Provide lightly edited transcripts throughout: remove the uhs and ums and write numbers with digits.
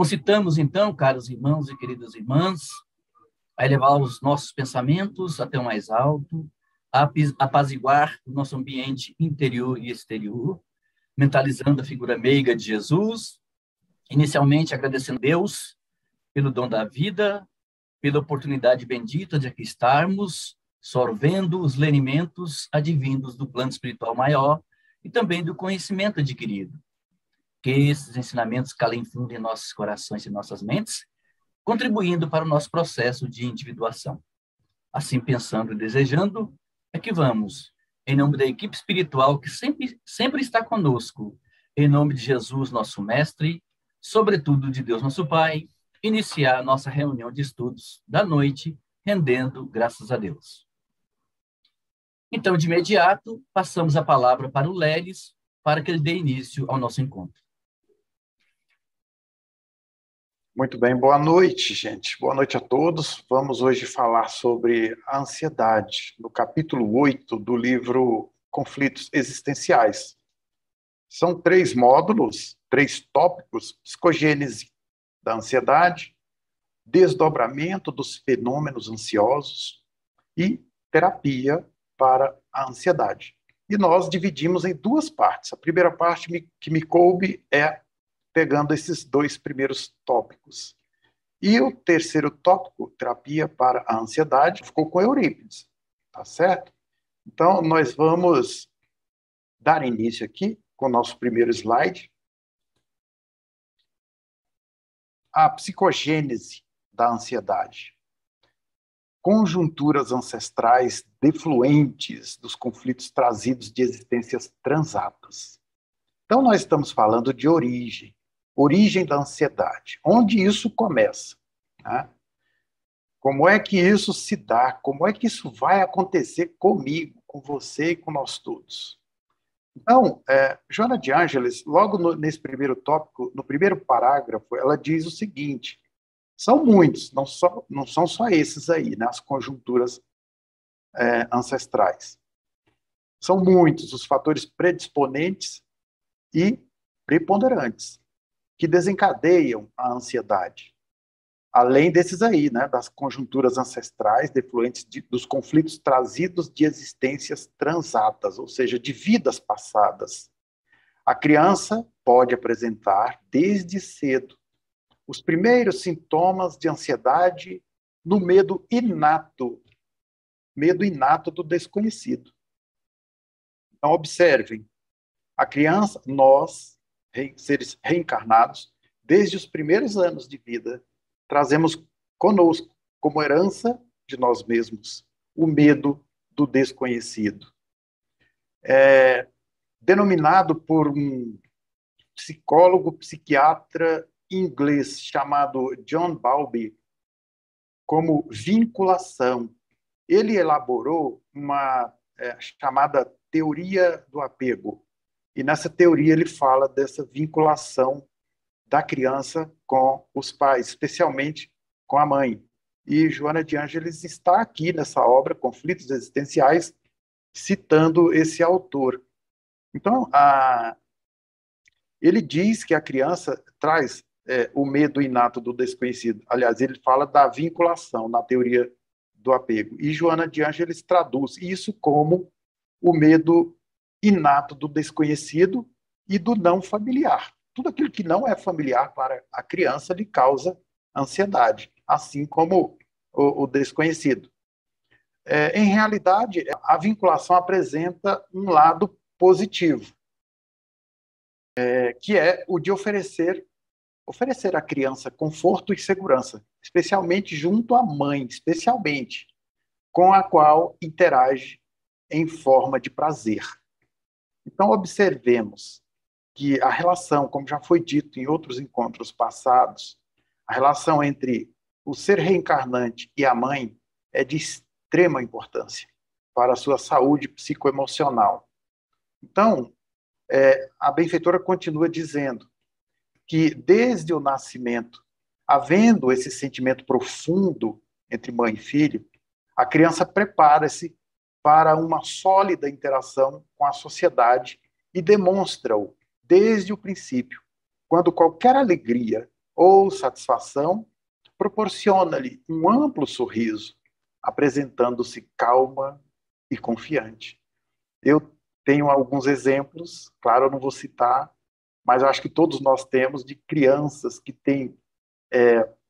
Concitamos, então, caros irmãos e queridas irmãs, a elevar os nossos pensamentos até o mais alto, a apaziguar o nosso ambiente interior e exterior, mentalizando a figura meiga de Jesus, inicialmente agradecendo a Deus pelo dom da vida, pela oportunidade bendita de aqui estarmos, sorvendo os lenimentos advindos do plano espiritual maior e também do conhecimento adquirido. Que esses ensinamentos calem fundo em nossos corações e nossas mentes, contribuindo para o nosso processo de individuação. Assim, pensando e desejando, é que vamos, em nome da equipe espiritual que sempre está conosco, em nome de Jesus, nosso Mestre, sobretudo de Deus, nosso Pai, iniciar a nossa reunião de estudos da noite, rendendo graças a Deus. Então, de imediato, passamos a palavra para o Lelis, para que ele dê início ao nosso encontro. Muito bem, boa noite, gente. Boa noite a todos. Vamos hoje falar sobre a ansiedade, no capítulo 8 do livro Conflitos Existenciais. São 3 módulos, 3 tópicos: psicogênese da ansiedade, desdobramento dos fenômenos ansiosos e terapia para a ansiedade. E nós dividimos em 2 partes. A primeira parte que me coube é pegando esses 2 primeiros tópicos. E o terceiro tópico, terapia para a ansiedade, ficou com Eurípides, tá certo? Então, nós vamos dar início aqui com o nosso primeiro slide. A psicogênese da ansiedade. Conjunturas ancestrais defluentes dos conflitos trazidos de existências transatas. Então, nós estamos falando de origem da ansiedade. Onde isso começa? Né? Como é que isso se dá? Como é que isso vai acontecer comigo, com você e com nós todos? Então, Joana de Ângeles, logo nesse primeiro tópico, no primeiro parágrafo, ela diz o seguinte: são muitos, não são só esses aí, né, as conjunturas ancestrais. São muitos os fatores predisponentes e preponderantes que desencadeiam a ansiedade. Além desses aí, né, das conjunturas ancestrais defluentes dos conflitos trazidos de existências transatas, ou seja, de vidas passadas. A criança pode apresentar, desde cedo, os primeiros sintomas de ansiedade no medo inato do desconhecido. Então, observem, a criança, nós, seres reencarnados, desde os primeiros anos de vida, trazemos conosco, como herança de nós mesmos, o medo do desconhecido. Denominado por um psicólogo, psiquiatra inglês chamado John Bowlby como vinculação. Ele elaborou uma chamada teoria do apego. E nessa teoria ele fala dessa vinculação da criança com os pais, especialmente com a mãe. E Joana de Ângeles está aqui nessa obra, Conflitos Existenciais, citando esse autor. Então, ele diz que a criança traz o medo inato do desconhecido. Aliás, ele fala da vinculação na teoria do apego. E Joana de Ângeles traduz isso como o medo inato do desconhecido e do não familiar. Tudo aquilo que não é familiar para a criança lhe causa ansiedade, assim como o desconhecido. Em realidade, a vinculação apresenta um lado positivo, que é o de oferecer à criança conforto e segurança, especialmente junto à mãe, especialmente, com a qual interage em forma de prazer. Então, observemos que a relação, como já foi dito em outros encontros passados, a relação entre o ser reencarnante e a mãe é de extrema importância para a sua saúde psicoemocional. Então, a benfeitora continua dizendo que, desde o nascimento, havendo esse sentimento profundo entre mãe e filho, a criança prepara-se para uma sólida interação com a sociedade e demonstra-o desde o princípio, quando qualquer alegria ou satisfação, proporciona-lhe um amplo sorriso, apresentando-se calma e confiante. Eu tenho alguns exemplos, claro, eu não vou citar, mas eu acho que todos nós temos, de crianças que têm,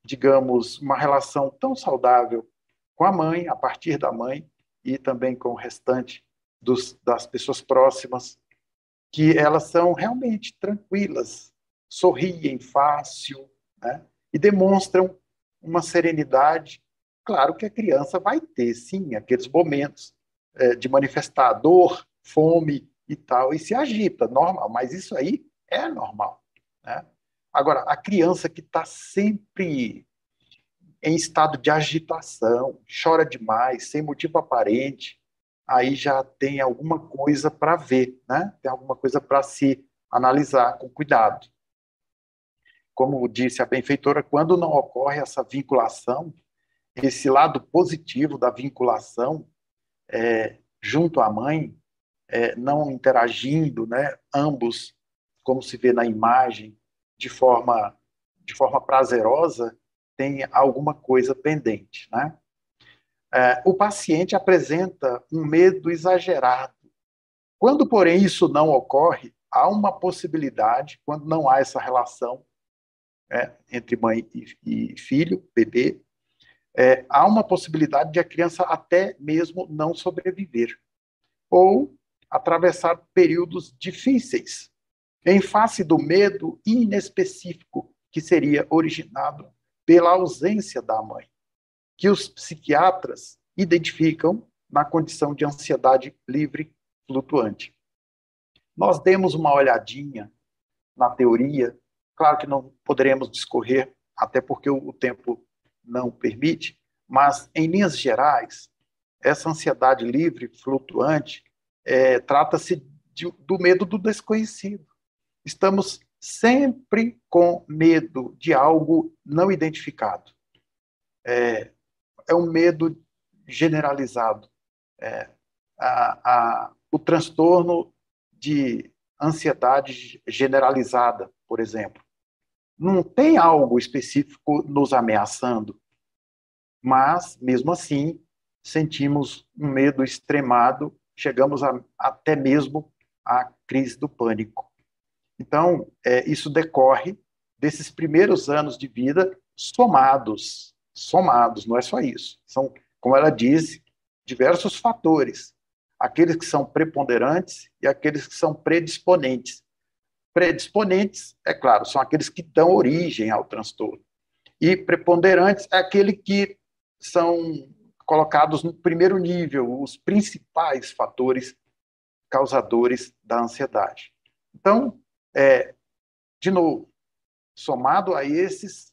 digamos, uma relação tão saudável com a mãe, a partir da mãe, e também com o restante das pessoas próximas, que elas são realmente tranquilas, sorriem fácil, né? E demonstram uma serenidade. Claro que a criança vai ter, sim, aqueles momentos de manifestar dor, fome e tal, e se agita, normal, mas isso aí é normal, né? Agora, a criança que está sempre em estado de agitação, chora demais, sem motivo aparente, aí já tem alguma coisa para ver, né? Tem alguma coisa para se analisar com cuidado. Como disse a benfeitora, quando não ocorre essa vinculação, esse lado positivo da vinculação junto à mãe, não interagindo, né? Ambos, como se vê na imagem, de forma prazerosa, tem alguma coisa pendente, né? O paciente apresenta um medo exagerado. Quando, porém, isso não ocorre, há uma possibilidade, quando não há essa relação entre mãe e filho, bebê, há uma possibilidade de a criança até mesmo não sobreviver, ou atravessar períodos difíceis, em face do medo inespecífico que seria originado pela ausência da mãe, que os psiquiatras identificam na condição de ansiedade livre flutuante. Nós demos uma olhadinha na teoria, claro que não poderemos discorrer, até porque o tempo não permite, mas, em linhas gerais, essa ansiedade livre flutuante trata-se do medo do desconhecido. Estamos sempre com medo de algo não identificado. É um medo generalizado. O transtorno de ansiedade generalizada, por exemplo. Não tem algo específico nos ameaçando, mas, mesmo assim, sentimos um medo extremado, chegamos até mesmo à crise do pânico. Então, isso decorre desses primeiros anos de vida somados, não é só isso. São, como ela disse, diversos fatores. Aqueles que são preponderantes e aqueles que são predisponentes. Predisponentes, é claro, são aqueles que dão origem ao transtorno. E preponderantes é aquele que são colocados no primeiro nível, os principais fatores causadores da ansiedade. Então, de novo, somado a esses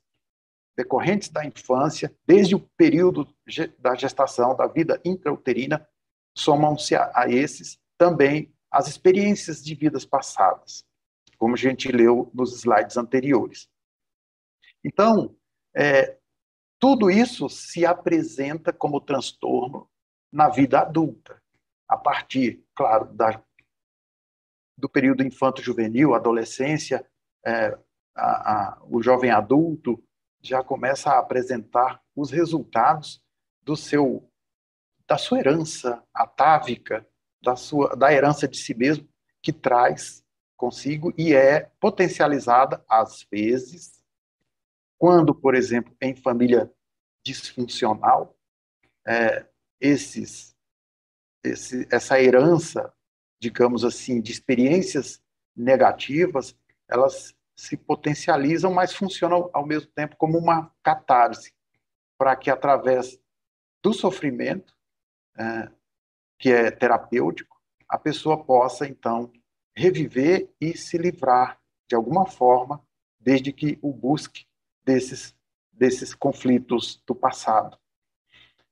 decorrentes da infância, desde o período da gestação, da vida intrauterina, somam-se a esses também as experiências de vidas passadas, como a gente leu nos slides anteriores. Então, tudo isso se apresenta como transtorno na vida adulta, a partir, claro, do período infanto-juvenil, adolescência, o jovem adulto já começa a apresentar os resultados da sua herança atávica, da herança de si mesmo, que traz consigo e é potencializada, às vezes, quando, por exemplo, em família disfuncional, essa herança, digamos assim, de experiências negativas, elas se potencializam, mas funcionam ao mesmo tempo como uma catarse, para que através do sofrimento, que é terapêutico, a pessoa possa, então, reviver e se livrar, de alguma forma, desde que o busque desses conflitos do passado.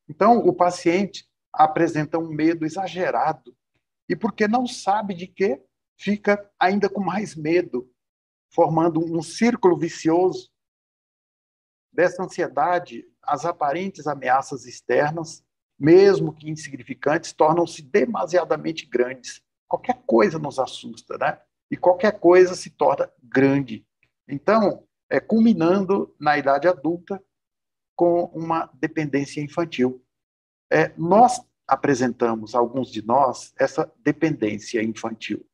Então, o paciente apresenta um medo exagerado, e porque não sabe de quê, fica ainda com mais medo, formando um círculo vicioso dessa ansiedade. As aparentes ameaças externas, mesmo que insignificantes, tornam-se demasiadamente grandes. Qualquer coisa nos assusta, né? E qualquer coisa se torna grande. Então, culminando na idade adulta com uma dependência infantil. Nós apresentamos, alguns de nós, essa dependência infantil.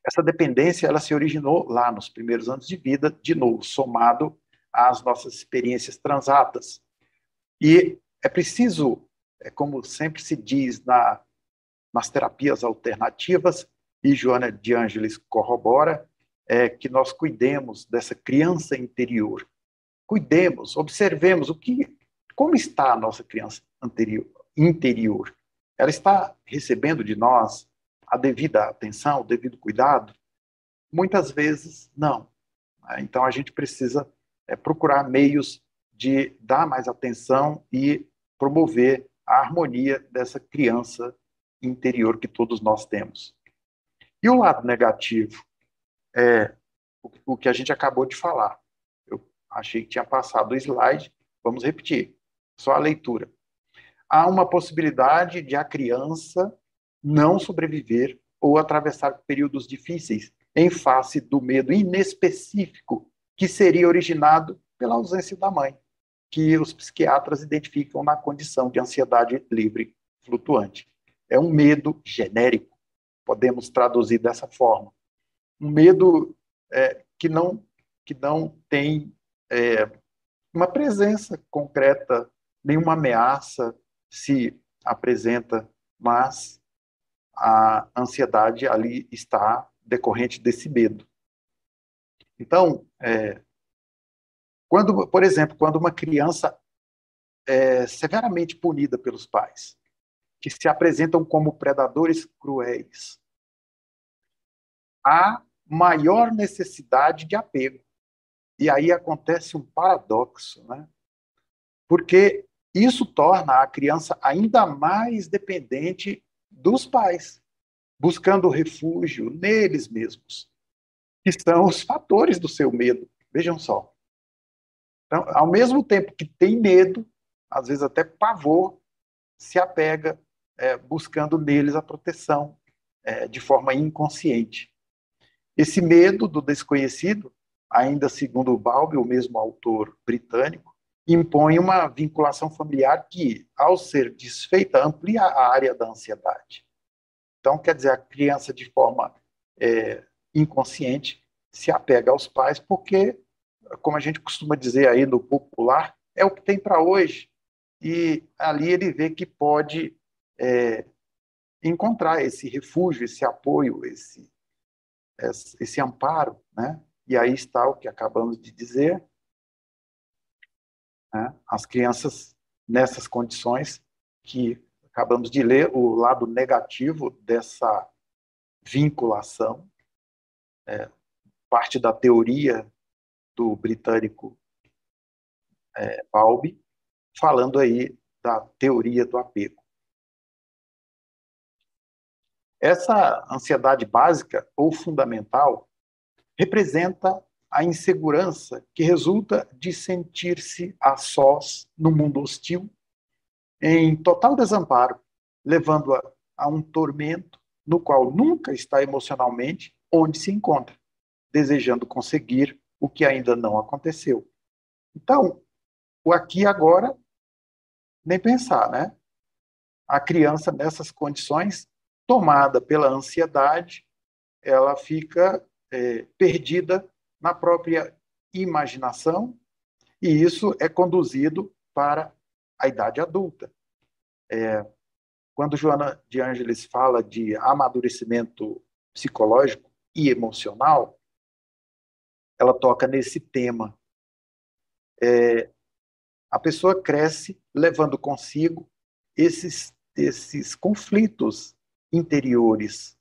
Essa dependência, ela se originou lá nos primeiros anos de vida, de novo, somado às nossas experiências transatas. E é preciso, como sempre se diz nas terapias alternativas, e Joana de Ângelis corrobora, que nós cuidemos dessa criança interior. Cuidemos, observemos como está a nossa criança interior. Ela está recebendo de nós a devida atenção, o devido cuidado? Muitas vezes, não. Então, a gente precisa procurar meios de dar mais atenção e promover a harmonia dessa criança interior que todos nós temos. E o lado negativo é o que a gente acabou de falar. Eu achei que tinha passado o slide, vamos repetir, só a leitura. Há uma possibilidade de a criança não sobreviver ou atravessar períodos difíceis em face do medo inespecífico que seria originado pela ausência da mãe, que os psiquiatras identificam na condição de ansiedade livre flutuante. É um medo genérico, podemos traduzir dessa forma. Um medo que não tem uma presença concreta, nenhuma ameaça se apresenta, mas a ansiedade ali está decorrente desse medo. Então, por exemplo, quando uma criança é severamente punida pelos pais, que se apresentam como predadores cruéis, há maior necessidade de apego. E aí acontece um paradoxo, né? Porque isso torna a criança ainda mais dependente dos pais, buscando refúgio neles mesmos, que são os fatores do seu medo. Vejam só. Então, ao mesmo tempo que tem medo, às vezes até pavor, se apega buscando neles a proteção de forma inconsciente. Esse medo do desconhecido, ainda segundo o Bowlby, o mesmo autor britânico, impõe uma vinculação familiar que, ao ser desfeita, amplia a área da ansiedade. Então, quer dizer, a criança, de forma inconsciente, se apega aos pais porque, como a gente costuma dizer aí no popular, é o que tem para hoje. E ali ele vê que pode encontrar esse refúgio, esse apoio, esse amparo, né? E aí está o que acabamos de dizer, né? As crianças nessas condições que acabamos de ler, o lado negativo dessa vinculação, parte da teoria do britânico Bowlby, falando aí da teoria do apego. Essa ansiedade básica ou fundamental representa a insegurança que resulta de sentir-se a sós no mundo hostil, em total desamparo, levando-a a um tormento no qual nunca está emocionalmente onde se encontra, desejando conseguir o que ainda não aconteceu. Então, o aqui e agora, nem pensar, né? A criança, nessas condições, tomada pela ansiedade, ela fica perdida na própria imaginação, e isso é conduzido para a idade adulta. Quando Joana de Ângelis fala de amadurecimento psicológico e emocional, ela toca nesse tema. A pessoa cresce levando consigo esses conflitos interiores.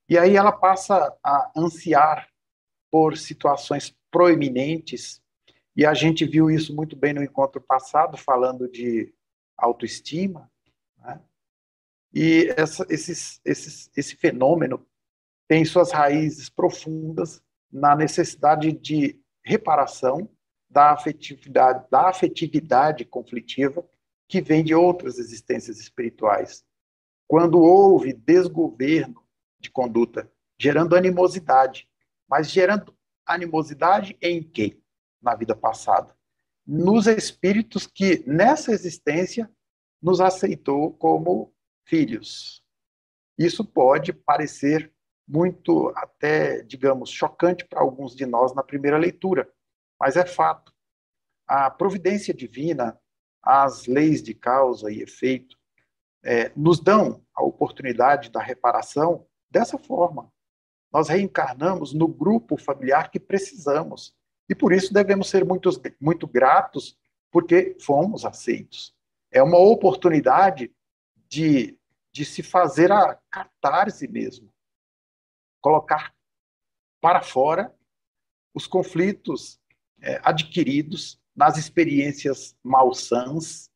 E aí ela passa a ansiar por situações proeminentes, e a gente viu isso muito bem no encontro passado, falando de autoestima, né? E esse fenômeno tem suas raízes profundas na necessidade de reparação da afetividade conflitiva que vem de outras existências espirituais. Quando houve desgoverno de conduta, gerando animosidade, mas gerando animosidade em quem? Na vida passada. Nos espíritos que, nessa existência, nos aceitou como filhos. Isso pode parecer muito, até, digamos, chocante para alguns de nós na primeira leitura, mas é fato. A providência divina, as leis de causa e efeito, nos dão a oportunidade da reparação dessa forma. Nós reencarnamos no grupo familiar que precisamos. E por isso devemos ser muito gratos, porque fomos aceitos. É uma oportunidade de se fazer a catarse mesmo. Colocar para fora os conflitos adquiridos nas experiências malsãs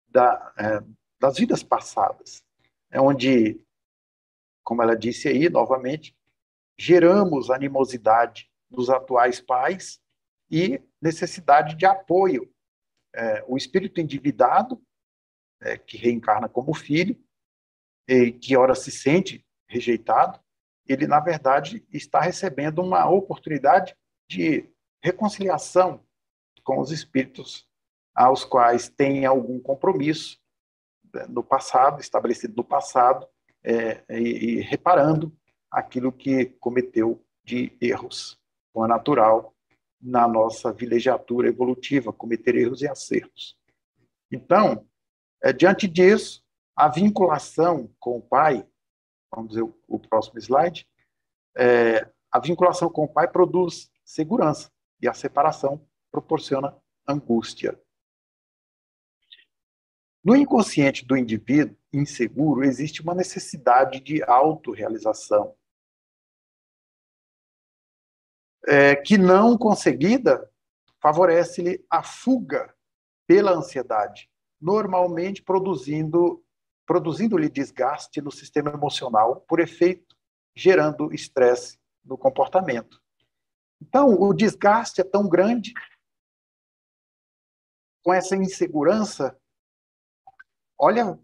das vidas passadas. É onde, como ela disse aí, novamente, geramos animosidade dos atuais pais e necessidade de apoio. O espírito endividado, que reencarna como filho, e que ora se sente rejeitado, ele, na verdade, está recebendo uma oportunidade de reconciliação com os espíritos aos quais tem algum compromisso no passado, estabelecido no passado, e reparando aquilo que cometeu de erros. Então, é natural, na nossa vilegiatura evolutiva, cometer erros e acertos. Então, diante disso, a vinculação com o pai, vamos ver o próximo slide, a vinculação com o pai produz segurança e a separação proporciona angústia. No inconsciente do indivíduo inseguro existe uma necessidade de autorrealização, que não conseguida favorece-lhe a fuga pela ansiedade, normalmente produzindo-lhe desgaste no sistema emocional, por efeito, gerando estresse no comportamento. Então, o desgaste é tão grande, com essa insegurança. Olha,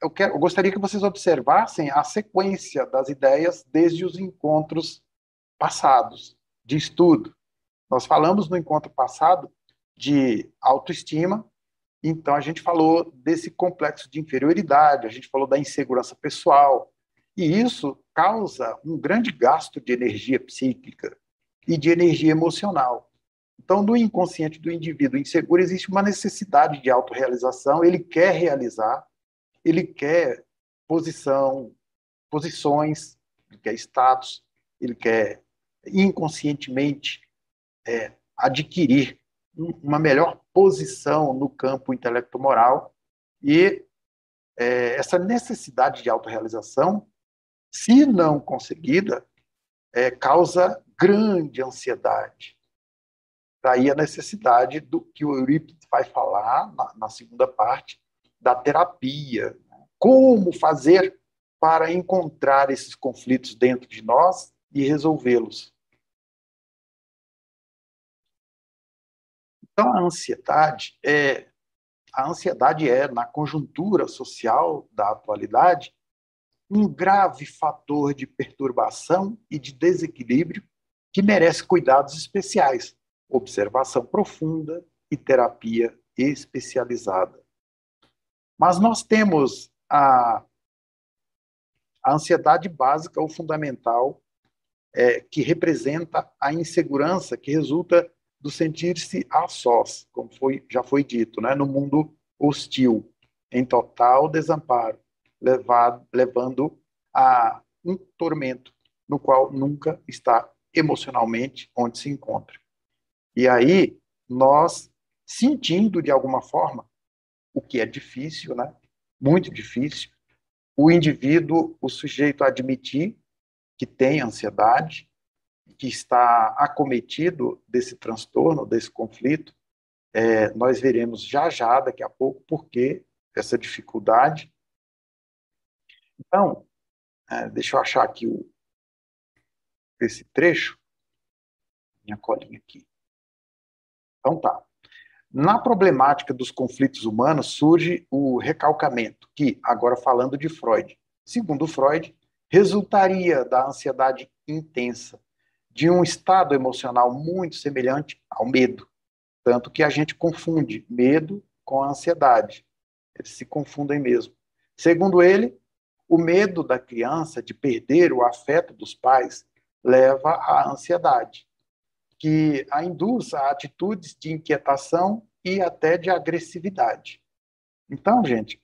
eu gostaria que vocês observassem a sequência das ideias desde os encontros passados, de estudo. Nós falamos no encontro passado de autoestima, então a gente falou desse complexo de inferioridade, a gente falou da insegurança pessoal, e isso causa um grande gasto de energia psíquica e de energia emocional. Então, no inconsciente do indivíduo inseguro existe uma necessidade de autorrealização, ele quer realizar, ele quer posições, ele quer status, ele quer inconscientemente adquirir uma melhor posição no campo intelecto-moral, e essa necessidade de autorrealização, se não conseguida, causa grande ansiedade. Daí a necessidade do que o Eurípides vai falar na segunda parte, da terapia. Como fazer para encontrar esses conflitos dentro de nós e resolvê-los. Então, a ansiedade é, na conjuntura social da atualidade, um grave fator de perturbação e de desequilíbrio que merece cuidados especiais, observação profunda e terapia especializada. Mas nós temos a ansiedade básica ou fundamental, que representa a insegurança que resulta do sentir-se a sós, como já foi dito, né, no mundo hostil, em total desamparo, levando a um tormento no qual nunca está emocionalmente onde se encontra. E aí, nós, sentindo de alguma forma, o que é difícil, né, muito difícil, o indivíduo, o sujeito admitir que tem ansiedade, que está acometido desse transtorno, desse conflito, nós veremos já, daqui a pouco, por que essa dificuldade. Então, deixa eu achar aqui esse trecho, minha colinha aqui. Então tá. Na problemática dos conflitos humanos surge o recalcamento, que, agora falando de Freud, segundo Freud, resultaria da ansiedade intensa, de um estado emocional muito semelhante ao medo, tanto que a gente confunde medo com a ansiedade. Eles se confundem mesmo. Segundo ele, o medo da criança de perder o afeto dos pais leva à ansiedade, que a induz a atitudes de inquietação e até de agressividade. Então, gente,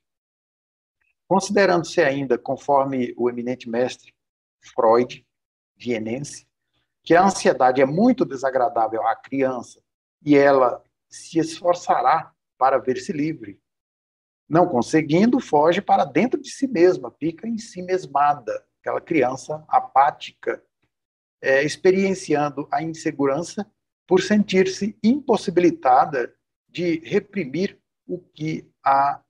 considerando-se ainda, conforme o eminente mestre Freud, vienense, que a ansiedade é muito desagradável à criança e ela se esforçará para ver-se livre. Não conseguindo, foge para dentro de si mesma, fica em si mesmada, aquela criança apática, experienciando a insegurança por sentir-se impossibilitada de reprimir o que a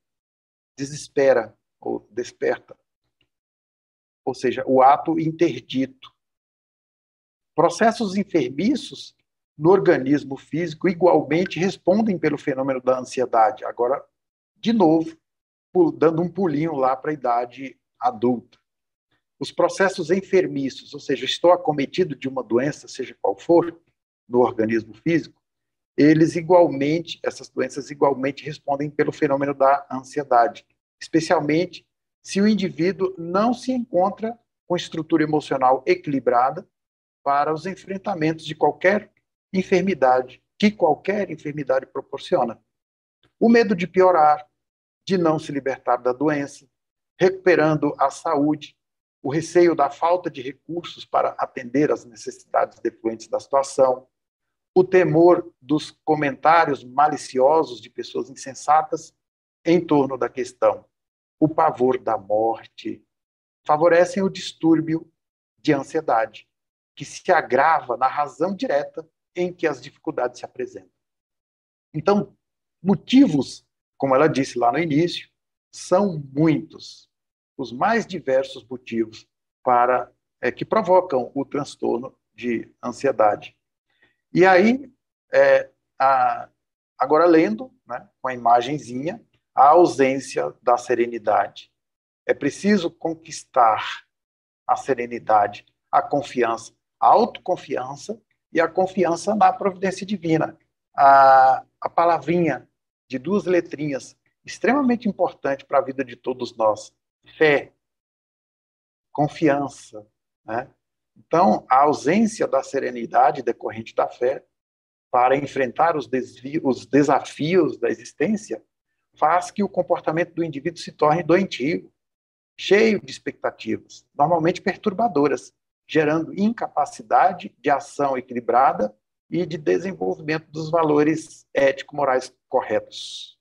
desespera ou desperta, ou seja, o ato interdito. Processos enfermiços no organismo físico igualmente respondem pelo fenômeno da ansiedade. Agora, de novo, dando um pulinho lá para a idade adulta. Os processos enfermiços, ou seja, estou acometido de uma doença, seja qual for, no organismo físico, essas doenças igualmente respondem pelo fenômeno da ansiedade, especialmente se o indivíduo não se encontra com estrutura emocional equilibrada para os enfrentamentos de qualquer enfermidade, que qualquer enfermidade proporciona. O medo de piorar, de não se libertar da doença, recuperando a saúde, o receio da falta de recursos para atender às necessidades defluentes da situação, o temor dos comentários maliciosos de pessoas insensatas em torno da questão, o pavor da morte, favorecem o distúrbio de ansiedade, que se agrava na razão direta em que as dificuldades se apresentam. Então, motivos, como ela disse lá no início, são muitos, os mais diversos motivos que provocam o transtorno de ansiedade. E aí, agora lendo, né, com a imagenzinha, a ausência da serenidade. É preciso conquistar a serenidade, a confiança, a autoconfiança e a confiança na providência divina. A palavrinha de 2 letrinhas, extremamente importante para a vida de todos nós. Fé, confiança, né? Então, a ausência da serenidade decorrente da fé para enfrentar os desafios da existência faz que o comportamento do indivíduo se torne doentio, cheio de expectativas, normalmente perturbadoras, gerando incapacidade de ação equilibrada e de desenvolvimento dos valores ético-morais corretos.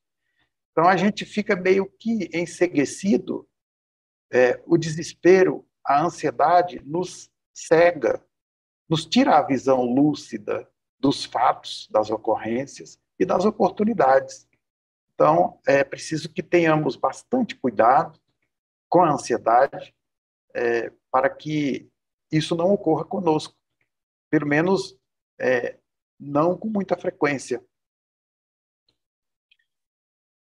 Então, a gente fica meio que enceguecido, o desespero, a ansiedade nos cega, nos tira a visão lúcida dos fatos, das ocorrências e das oportunidades. Então, é preciso que tenhamos bastante cuidado com a ansiedade, para que isso não ocorra conosco, pelo menos não com muita frequência.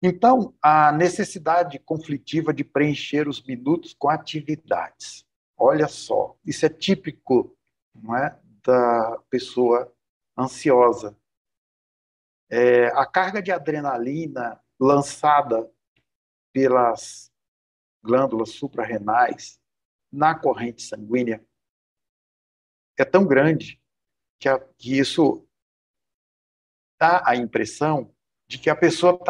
Então, a necessidade conflitiva de preencher os minutos com atividades. Olha só, isso é típico, não é, da pessoa ansiosa. A carga de adrenalina lançada pelas glândulas suprarrenais na corrente sanguínea é tão grande que isso dá a impressão de que a pessoa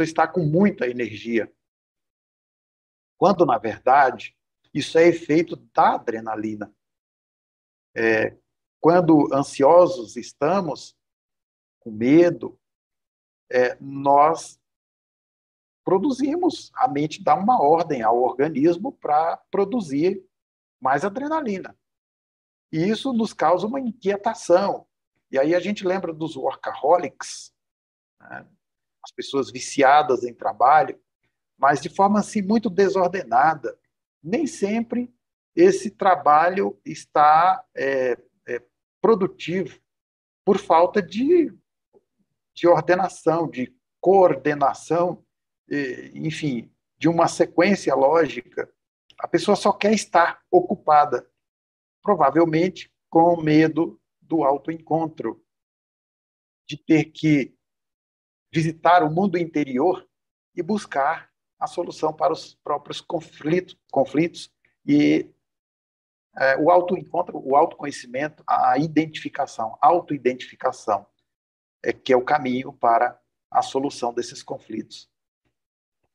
está com muita energia, quando, na verdade, isso é efeito da adrenalina. Quando ansiosos estamos, com medo, nós produzimos, a mente dá uma ordem ao organismo para produzir mais adrenalina. E isso nos causa uma inquietação. E aí a gente lembra dos workaholics, né? As pessoas viciadas em trabalho, mas de forma assim muito desordenada. Nem sempre esse trabalho está produtivo por falta de ordenação, de coordenação, enfim, de uma sequência lógica. A pessoa só quer estar ocupada. provavelmente com medo do autoencontro, de ter que visitar o mundo interior e buscar a solução para os próprios conflitos e o autoencontro, o autoconhecimento, a identificação, autoidentificação, que é o caminho para a solução desses conflitos.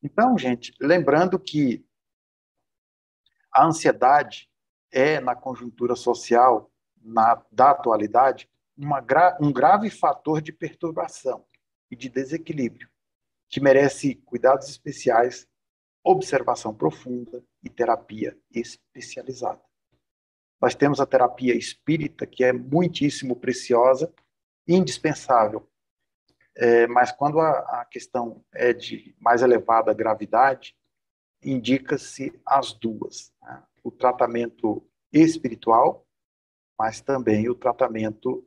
Então, gente, lembrando que a ansiedade é, na conjuntura social da atualidade, um grave fator de perturbação e de desequilíbrio, que merece cuidados especiais, observação profunda e terapia especializada. Nós temos a terapia espírita, que é muitíssimo preciosa, indispensável, mas quando a questão é de mais elevada gravidade, indica-se as duas, né? O tratamento espiritual, mas também o tratamento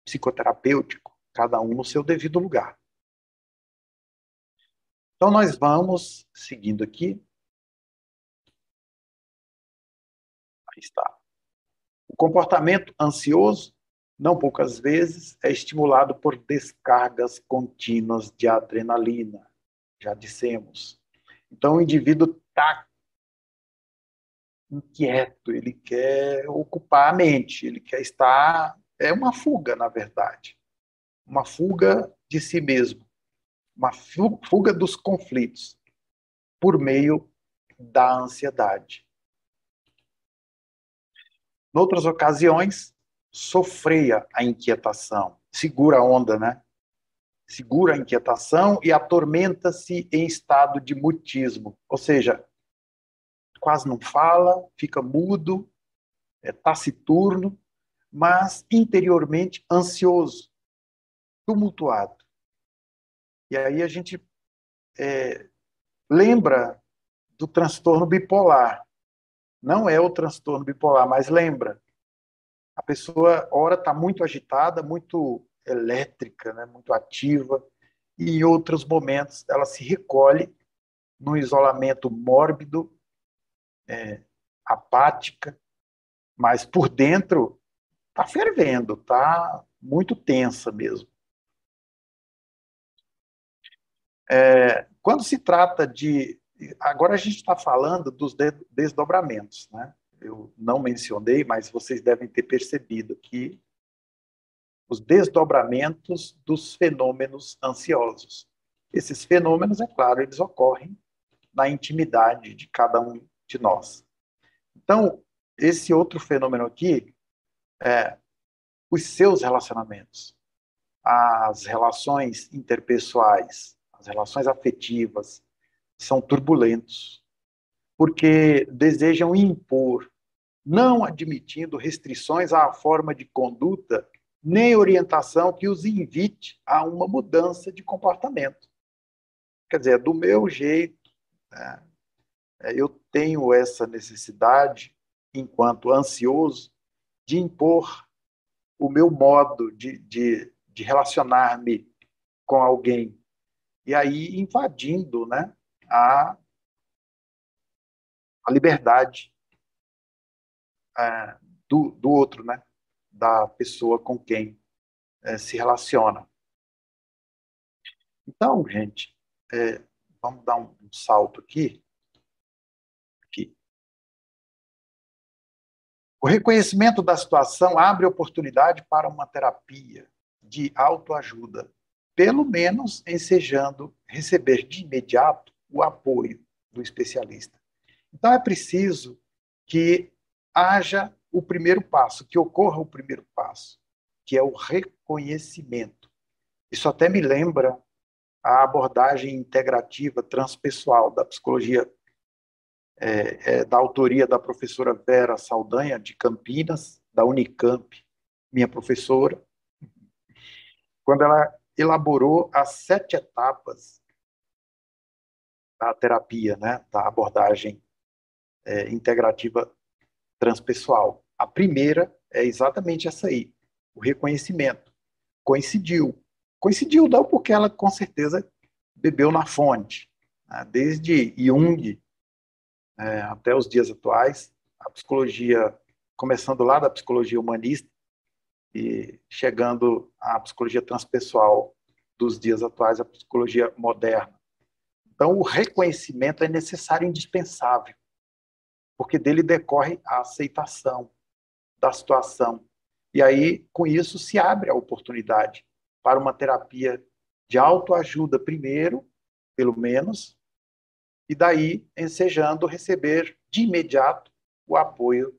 psicoterapêutico, cada um no seu devido lugar. Então, nós vamos, seguindo aqui, aí está. O comportamento ansioso, não poucas vezes, é estimulado por descargas contínuas de adrenalina, já dissemos. Então, o indivíduo está inquieto, ele quer ocupar a mente, ele quer estar... É uma fuga, na verdade. Uma fuga de si mesmo. Uma fuga dos conflitos por meio da ansiedade. Em outras ocasiões, sofreia a inquietação, segura a onda, né? Segura a inquietação e atormenta-se em estado de mutismo, ou seja, quase não fala, fica mudo, taciturno, mas interiormente ansioso, tumultuado. E aí a gente lembra do transtorno bipolar. Não é o transtorno bipolar, mas lembra. A pessoa, ora, está muito agitada, muito elétrica, né, muito ativa, e em outros momentos ela se recolhe num isolamento mórbido, apática, mas por dentro está fervendo, está muito tensa mesmo. Quando se trata de... Agora a gente está falando dos desdobramentos, né? Eu não mencionei, mas vocês devem ter percebido que os desdobramentos dos fenômenos ansiosos. Esses fenômenos, é claro, eles ocorrem na intimidade de cada um de nós. Então, esse outro fenômeno aqui é os seus relacionamentos, as relações interpessoais, as relações afetivas são turbulentos, porque desejam impor, não admitindo restrições à forma de conduta nem orientação que os invite a uma mudança de comportamento. Quer dizer, do meu jeito, né? Eu tenho essa necessidade, enquanto ansioso, de impor o meu modo de relacionar-me com alguém. E aí invadindo, né, a liberdade do outro, né, da pessoa com quem se relaciona. Então, gente, vamos dar um salto aqui. O reconhecimento da situação abre oportunidade para uma terapia de autoajuda, pelo menos ensejando receber de imediato o apoio do especialista. Então, é preciso que haja o primeiro passo, que ocorra o primeiro passo, que é o reconhecimento. Isso até me lembra a abordagem integrativa transpessoal da psicologia, da autoria da professora Vera Saldanha, de Campinas, da Unicamp, minha professora, quando ela elaborou as 7 etapas da terapia, né, da abordagem integrativa transpessoal. A primeira é exatamente essa aí, o reconhecimento. Coincidiu não porque ela, com certeza, bebeu na fonte, né? Desde Jung até os dias atuais, a psicologia começando lá da psicologia humanista e chegando à psicologia transpessoal dos dias atuais, a psicologia moderna. Então, o reconhecimento é necessário e indispensável, porque dele decorre a aceitação da situação. E aí, com isso, se abre a oportunidade para uma terapia de autoajuda primeiro, pelo menos, e daí ensejando receber de imediato o apoio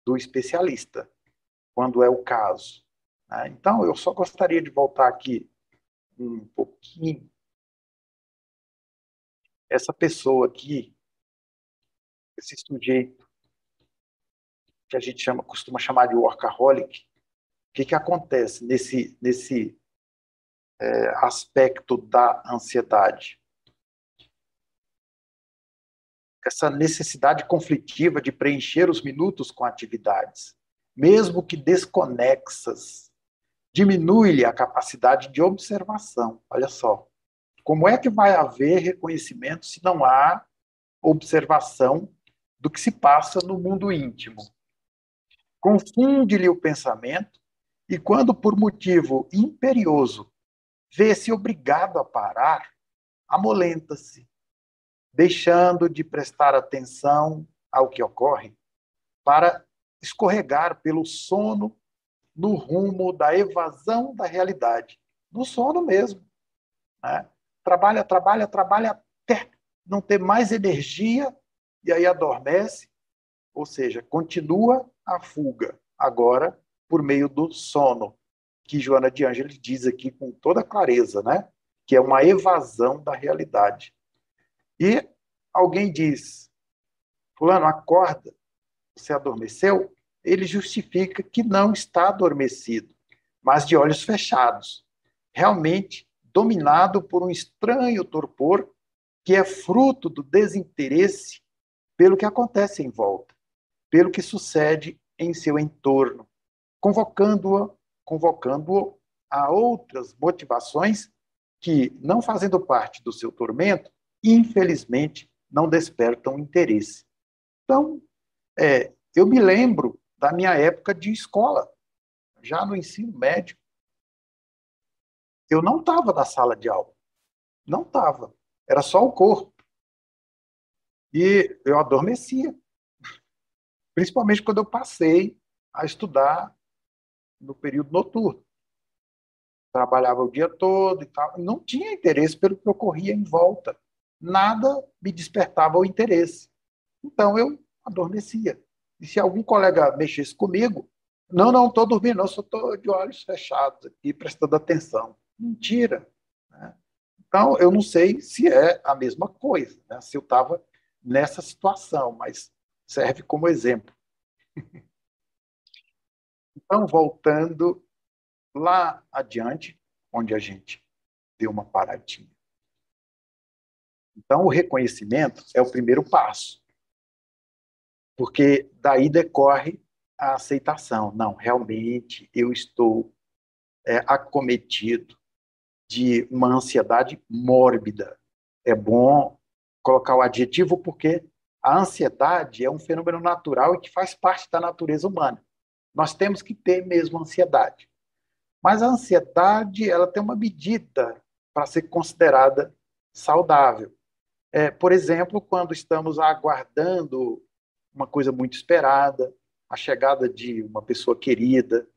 do especialista, quando é o caso. Né? Então, eu só gostaria de voltar aqui um pouquinho. Essa pessoa aqui, esse sujeito que a gente costuma chamar de workaholic, o que acontece nesse aspecto da ansiedade? Essa necessidade conflitiva de preencher os minutos com atividades, mesmo que desconexas, diminui-lhe a capacidade de observação. Olha só, como é que vai haver reconhecimento se não há observação do que se passa no mundo íntimo? Confunde-lhe o pensamento e, quando por motivo imperioso vê-se obrigado a parar, amolenta-se, deixando de prestar atenção ao que ocorre para escorregar pelo sono no rumo da evasão da realidade, no sono mesmo. Né? Trabalha até não ter mais energia e aí adormece, ou seja, continua a fuga, agora por meio do sono, que Joana de Ângeles diz aqui com toda clareza, né? Que é uma evasão da realidade. E alguém diz, fulano, acorda, você adormeceu? Ele justifica que não está adormecido, mas de olhos fechados, realmente dominado por um estranho torpor que é fruto do desinteresse pelo que acontece em volta, pelo que sucede em seu entorno, convocando-o a outras motivações que, não fazendo parte do seu tormento, infelizmente, não despertam interesse. Então, eu me lembro da minha época de escola, já no ensino médio. Eu não estava na sala de aula, não estava, era só o corpo. E eu adormecia, principalmente quando eu passei a estudar no período noturno. Trabalhava o dia todo e tal, não tinha interesse pelo que ocorria em volta. Nada me despertava o interesse. Então eu adormecia. E se algum colega mexesse comigo, não estou dormindo, não, só estou de olhos fechados aqui, prestando atenção. Mentira. Né? Então, eu não sei se é a mesma coisa, né? Se eu estava nessa situação, mas serve como exemplo. Então, voltando lá adiante, onde a gente deu uma paradinha. Então, o reconhecimento é o primeiro passo, porque daí decorre a aceitação. Não, realmente eu estou acometido de uma ansiedade mórbida. É bom colocar o adjetivo porque a ansiedade é um fenômeno natural e que faz parte da natureza humana. Nós temos que ter mesmo ansiedade. Mas a ansiedade, ela tem uma medida para ser considerada saudável. Por exemplo, quando estamos aguardando uma coisa muito esperada, a chegada de uma pessoa querida,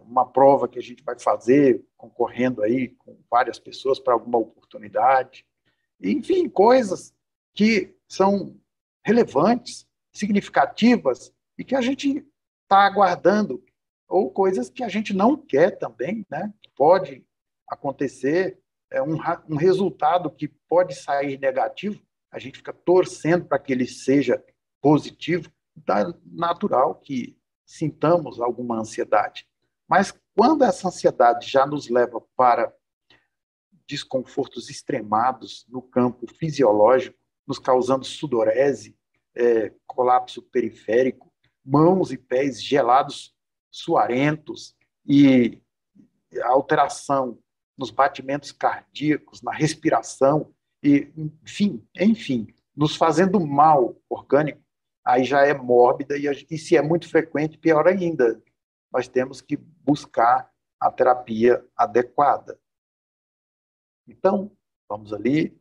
uma prova que a gente vai fazer, concorrendo aí com várias pessoas para alguma oportunidade, enfim, coisas que são relevantes, significativas e que a gente está aguardando, ou coisas que a gente não quer também, né? Pode acontecer, um resultado que pode sair negativo, a gente fica torcendo para que ele seja positivo, então é natural que sintamos alguma ansiedade. Mas quando essa ansiedade já nos leva para desconfortos extremados no campo fisiológico, nos causando sudorese, colapso periférico, mãos e pés gelados, suarentos e alteração nos batimentos cardíacos, na respiração, e enfim, nos fazendo mal orgânico, aí já é mórbida, e se é muito frequente, pior ainda. Nós temos que buscar a terapia adequada. Então, vamos ali,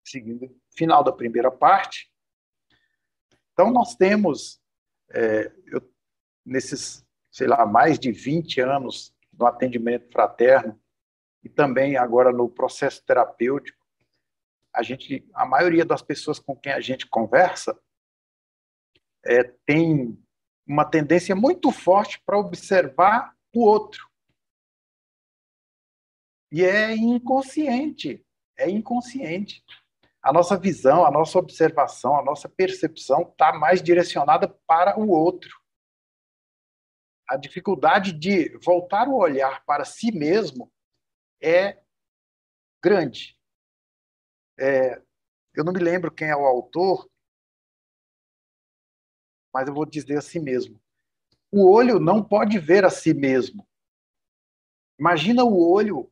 seguindo o final da primeira parte. Então, nós temos, nesses, sei lá, mais de 20 anos no atendimento fraterno, e também agora no processo terapêutico, a maioria das pessoas com quem a gente conversa tem uma tendência muito forte para observar o outro. E é inconsciente, é inconsciente. A nossa visão, a nossa observação, a nossa percepção está mais direcionada para o outro. A dificuldade de voltar o olhar para si mesmo é grande. Eu não me lembro quem é o autor, mas eu vou dizer a si mesmo. O olho não pode ver a si mesmo. Imagina o olho,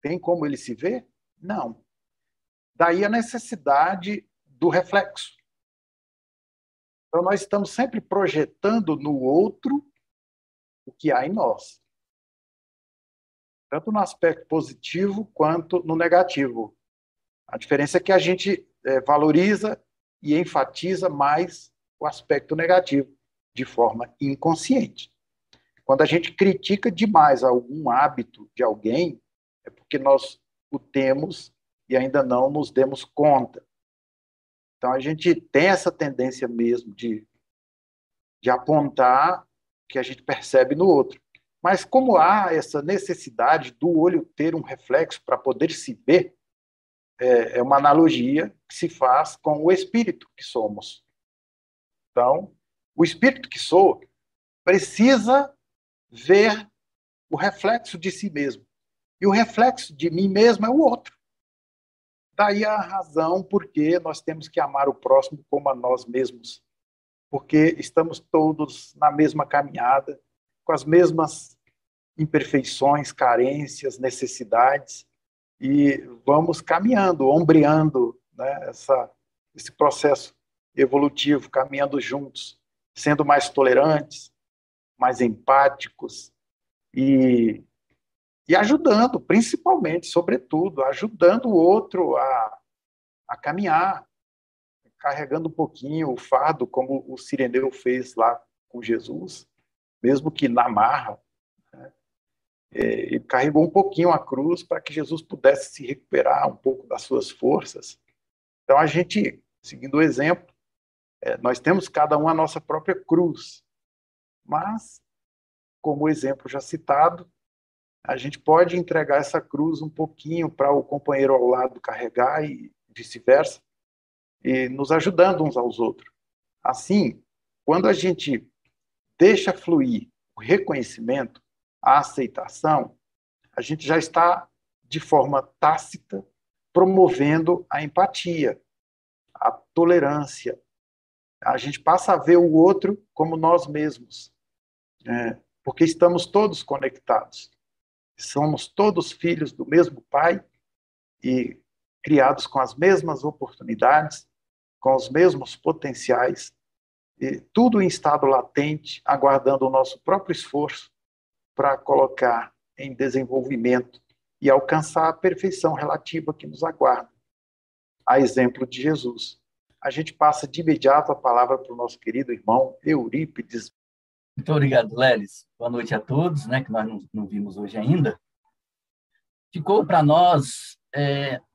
tem como ele se vê? Não. Daí a necessidade do reflexo. Então, nós estamos sempre projetando no outro o que há em nós. Tanto no aspecto positivo quanto no negativo. A diferença é que a gente valoriza e enfatiza mais o aspecto negativo, de forma inconsciente. Quando a gente critica demais algum hábito de alguém, é porque nós o temos e ainda não nos demos conta. Então, a gente tem essa tendência mesmo de apontar o que a gente percebe no outro. Mas como há essa necessidade do olho ter um reflexo para poder se ver, é uma analogia que se faz com o espírito que somos. Então, o espírito que sou precisa ver o reflexo de si mesmo. E o reflexo de mim mesmo é o outro. Daí a razão por que nós temos que amar o próximo como a nós mesmos. Porque estamos todos na mesma caminhada, com as mesmas imperfeições, carências, necessidades, e vamos caminhando, ombreando, né, esse processo evolutivo, caminhando juntos, sendo mais tolerantes, mais empáticos e ajudando, principalmente, sobretudo, ajudando o outro a caminhar, carregando um pouquinho o fardo, como o Cireneu fez lá com Jesus, mesmo que na marra, né? Ele carregou um pouquinho a cruz para que Jesus pudesse se recuperar um pouco das suas forças. Então, a gente, seguindo o exemplo, nós temos cada um a nossa própria cruz, mas, como o exemplo já citado, a gente pode entregar essa cruz um pouquinho para o companheiro ao lado carregar e vice-versa, e nos ajudando uns aos outros. Assim, quando a gente deixa fluir o reconhecimento, a aceitação, a gente já está, de forma tácita, promovendo a empatia, a tolerância. A gente passa a ver o outro como nós mesmos, porque estamos todos conectados. Somos todos filhos do mesmo Pai e criados com as mesmas oportunidades, com os mesmos potenciais, e tudo em estado latente, aguardando o nosso próprio esforço para colocar em desenvolvimento e alcançar a perfeição relativa que nos aguarda. A exemplo de Jesus. A gente passa de imediato a palavra para o nosso querido irmão Eurípides. Muito obrigado, Lelis. Boa noite a todos, né, que nós não vimos hoje ainda. Ficou para nós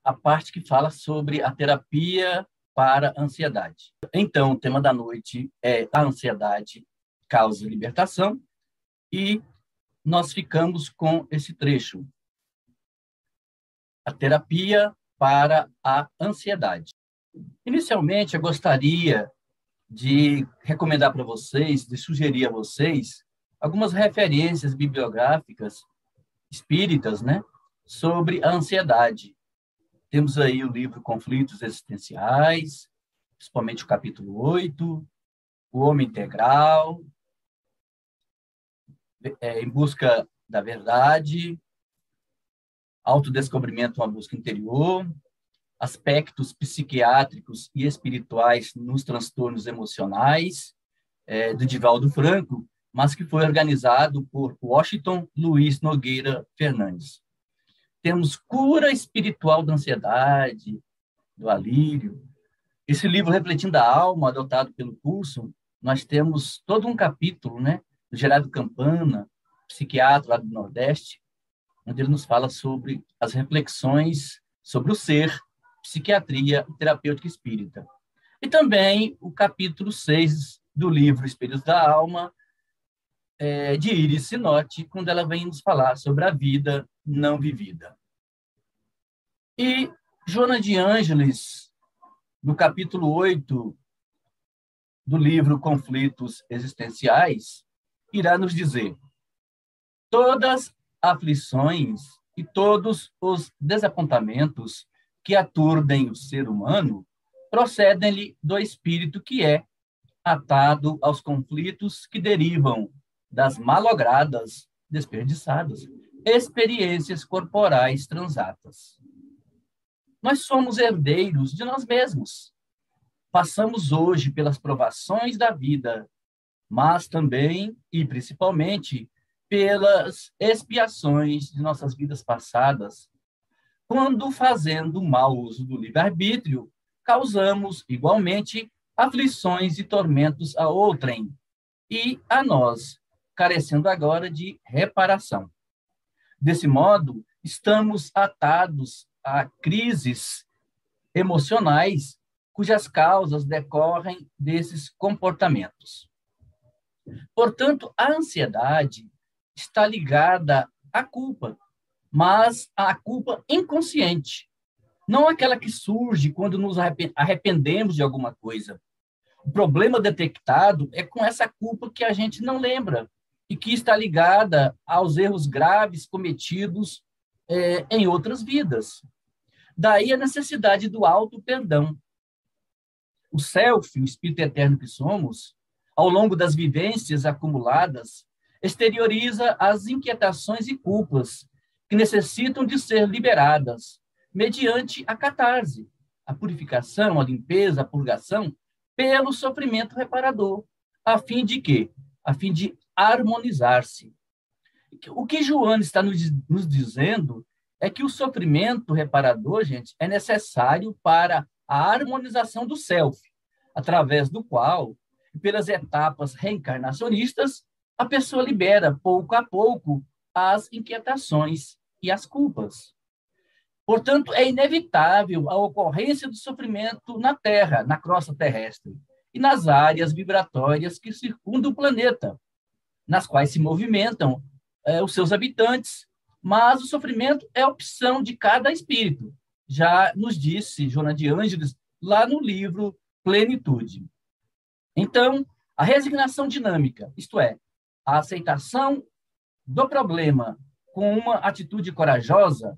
a parte que fala sobre a terapia para a ansiedade. Então, o tema da noite é a ansiedade causa libertação, e nós ficamos com esse trecho. A terapia para a ansiedade. Inicialmente, eu gostaria de recomendar para vocês, de sugerir a vocês, algumas referências bibliográficas espíritas, né, sobre a ansiedade. Temos aí o livro Conflitos Existenciais, principalmente o capítulo 8, O Homem Integral, Em Busca da Verdade, Autodescobrimento, uma busca interior, aspectos psiquiátricos e espirituais nos transtornos emocionais, do Divaldo Franco, mas que foi organizado por Washington Luiz Nogueira Fernandes. Temos Cura Espiritual da Ansiedade, do Alírio. Esse livro, Refletindo a Alma, adotado pelo curso, nós temos todo um capítulo, né, do Gerardo Campana, psiquiatra lá do Nordeste, onde ele nos fala sobre as reflexões sobre o ser, psiquiatria e terapêutica espírita. E também o capítulo 6 do livro Espelhos da Alma, de Iris Sinotti, quando ela vem nos falar sobre a vida não vivida. E Joana de Ângeles, no capítulo 8 do livro Conflitos Existenciais, irá nos dizer: todas aflições e todos os desapontamentos que aturdem o ser humano procedem-lhe do espírito que é atado aos conflitos que derivam das malogradas, desperdiçadas, experiências corporais transatas. Nós somos herdeiros de nós mesmos. Passamos hoje pelas provações da vida, mas também e principalmente pelas expiações de nossas vidas passadas, quando, fazendo mau uso do livre-arbítrio, causamos, igualmente, aflições e tormentos a outrem, e a nós, carecendo agora de reparação. Desse modo, estamos atados a crises emocionais cujas causas decorrem desses comportamentos. Portanto, a ansiedade está ligada à culpa, mas à culpa inconsciente, não aquela que surge quando nos arrependemos de alguma coisa. O problema detectado é com essa culpa que a gente não lembra e que está ligada aos erros graves cometidos em outras vidas. Daí a necessidade do auto-perdão. O self, o espírito eterno que somos, ao longo das vivências acumuladas, exterioriza as inquietações e culpas que necessitam de ser liberadas mediante a catarse, a purificação, a limpeza, a purgação, pelo sofrimento reparador, a fim de quê? A fim de harmonizar-se. O que Joana está nos dizendo é que o sofrimento reparador, gente, é necessário para a harmonização do self, através do qual, pelas etapas reencarnacionistas, a pessoa libera, pouco a pouco, as inquietações e as culpas. Portanto, é inevitável a ocorrência do sofrimento na Terra, na crosta terrestre, e nas áreas vibratórias que circundam o planeta, nas quais se movimentam os seus habitantes, mas o sofrimento é opção de cada espírito. Já nos disse Joana de Ângeles lá no livro Plenitude. Então, a resignação dinâmica, isto é, a aceitação do problema com uma atitude corajosa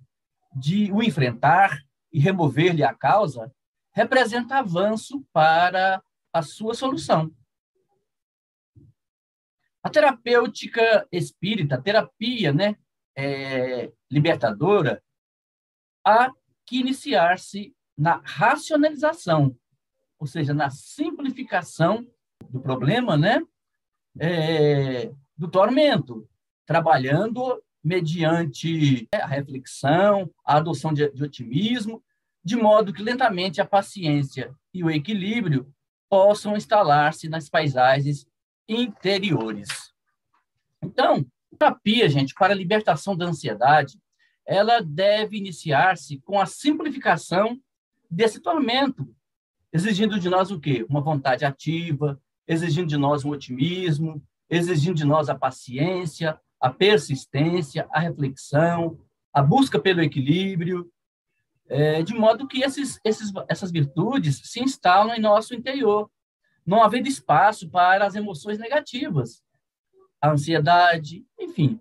de o enfrentar e remover-lhe a causa, representa avanço para a sua solução. A terapêutica espírita, a terapia, libertadora, há que iniciar-se na racionalização, ou seja, na simplificação do problema, do tormento, trabalhando mediante a reflexão, a adoção de otimismo, de modo que lentamente a paciência e o equilíbrio possam instalar-se nas paisagens interiores. Então, a terapia, gente, para a libertação da ansiedade, ela deve iniciar-se com a simplificação desse tormento, exigindo de nós o quê? Uma vontade ativa, exigindo de nós um otimismo, exigindo de nós a paciência, a persistência, a reflexão, a busca pelo equilíbrio, de modo que essas virtudes se instalam em nosso interior, não havendo espaço para as emoções negativas, a ansiedade, enfim.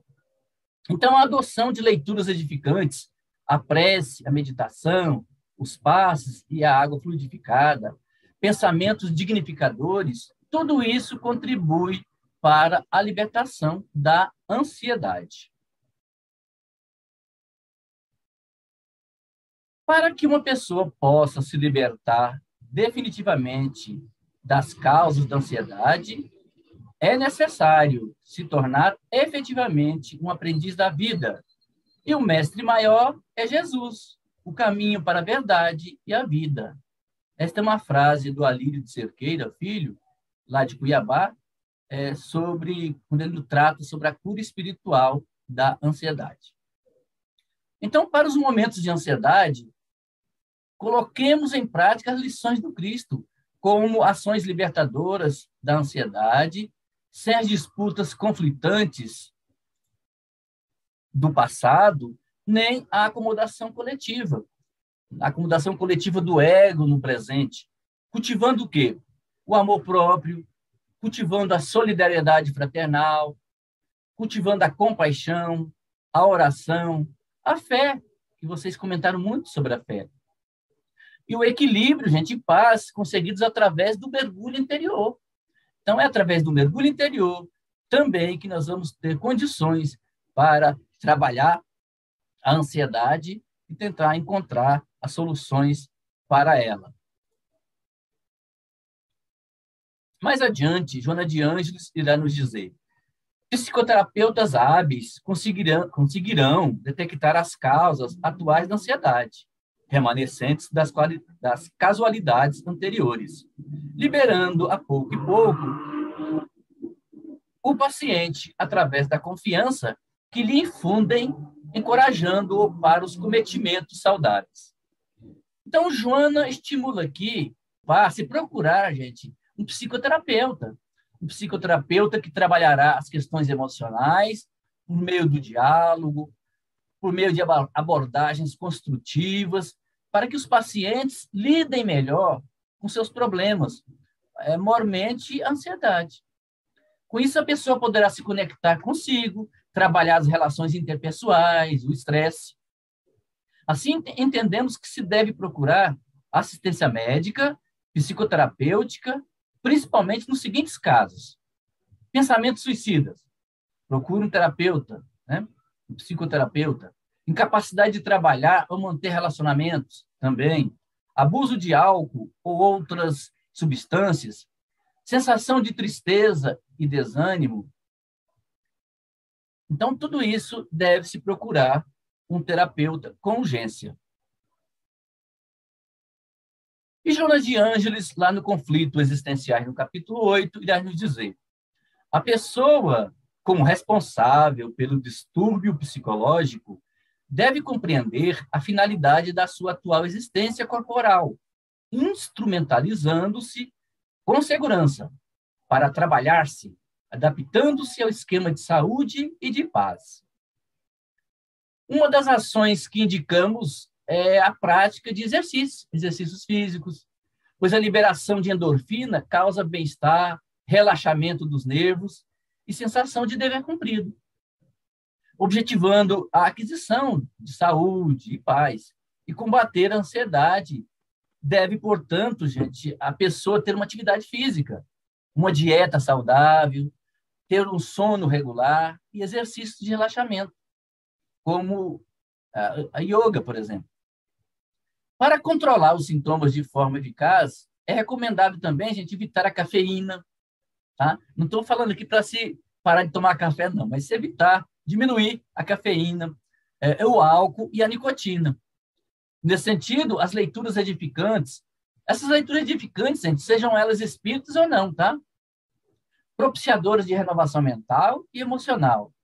Então, a adoção de leituras edificantes, a prece, a meditação, os passes e a água fluidificada, pensamentos dignificadores, tudo isso contribui para a libertação da ansiedade. Para que uma pessoa possa se libertar definitivamente das causas da ansiedade, é necessário se tornar efetivamente um aprendiz da vida. E o mestre maior é Jesus, o caminho para a verdade e a vida. Esta é uma frase do Alírio de Cerqueira, filho, lá de Cuiabá, quando ele trata sobre a cura espiritual da ansiedade. Então, para os momentos de ansiedade, coloquemos em prática as lições do Cristo, como ações libertadoras da ansiedade, sem as disputas conflitantes do passado, nem a acomodação coletiva do ego no presente, cultivando o quê? O amor próprio, cultivando a solidariedade fraternal, cultivando a compaixão, a oração, a fé, que vocês comentaram muito sobre a fé. E o equilíbrio, gente, e paz, conseguidos através do mergulho interior. Então, é através do mergulho interior também que nós vamos ter condições para trabalhar a ansiedade e tentar encontrar as soluções para ela. Mais adiante, Joana de Ângeles irá nos dizer: psicoterapeutas hábeis conseguirão detectar as causas atuais da ansiedade, remanescentes das casualidades anteriores, liberando a pouco e pouco o paciente através da confiança que lhe infundem, encorajando-o para os cometimentos saudáveis. Então, Joana estimula aqui para se procurar, gente, um psicoterapeuta que trabalhará as questões emocionais por meio do diálogo, por meio de abordagens construtivas, para que os pacientes lidem melhor com seus problemas, mormente a ansiedade. Com isso, a pessoa poderá se conectar consigo, trabalhar as relações interpessoais, o estresse. Assim, entendemos que se deve procurar assistência médica, psicoterapêutica, principalmente nos seguintes casos: pensamentos suicidas, procure um terapeuta, né? Um psicoterapeuta. Incapacidade de trabalhar ou manter relacionamentos, também. Abuso de álcool ou outras substâncias, sensação de tristeza e desânimo. Então, tudo isso deve-se procurar um terapeuta com urgência. E Joana de Ângeles, lá no Conflito Existenciais, no capítulo 8, irá nos dizer: a pessoa, como responsável pelo distúrbio psicológico, deve compreender a finalidade da sua atual existência corporal, instrumentalizando-se com segurança para trabalhar-se, adaptando-se ao esquema de saúde e de paz. Uma das ações que indicamos é a prática de exercícios físicos, pois a liberação de endorfina causa bem-estar, relaxamento dos nervos e sensação de dever cumprido, objetivando a aquisição de saúde e paz. E combater a ansiedade deve, portanto, gente, a pessoa ter uma atividade física, uma dieta saudável, ter um sono regular e exercícios de relaxamento, como a yoga, por exemplo. Para controlar os sintomas de forma eficaz, é recomendável também, gente, evitar a cafeína. Tá? Não estou falando aqui para se parar de tomar café, não, mas se evitar, diminuir a cafeína, o álcool e a nicotina. Nesse sentido, as leituras edificantes, essas leituras edificantes, gente, sejam elas espíritas ou não, tá? Propiciadoras de renovação mental e emocional.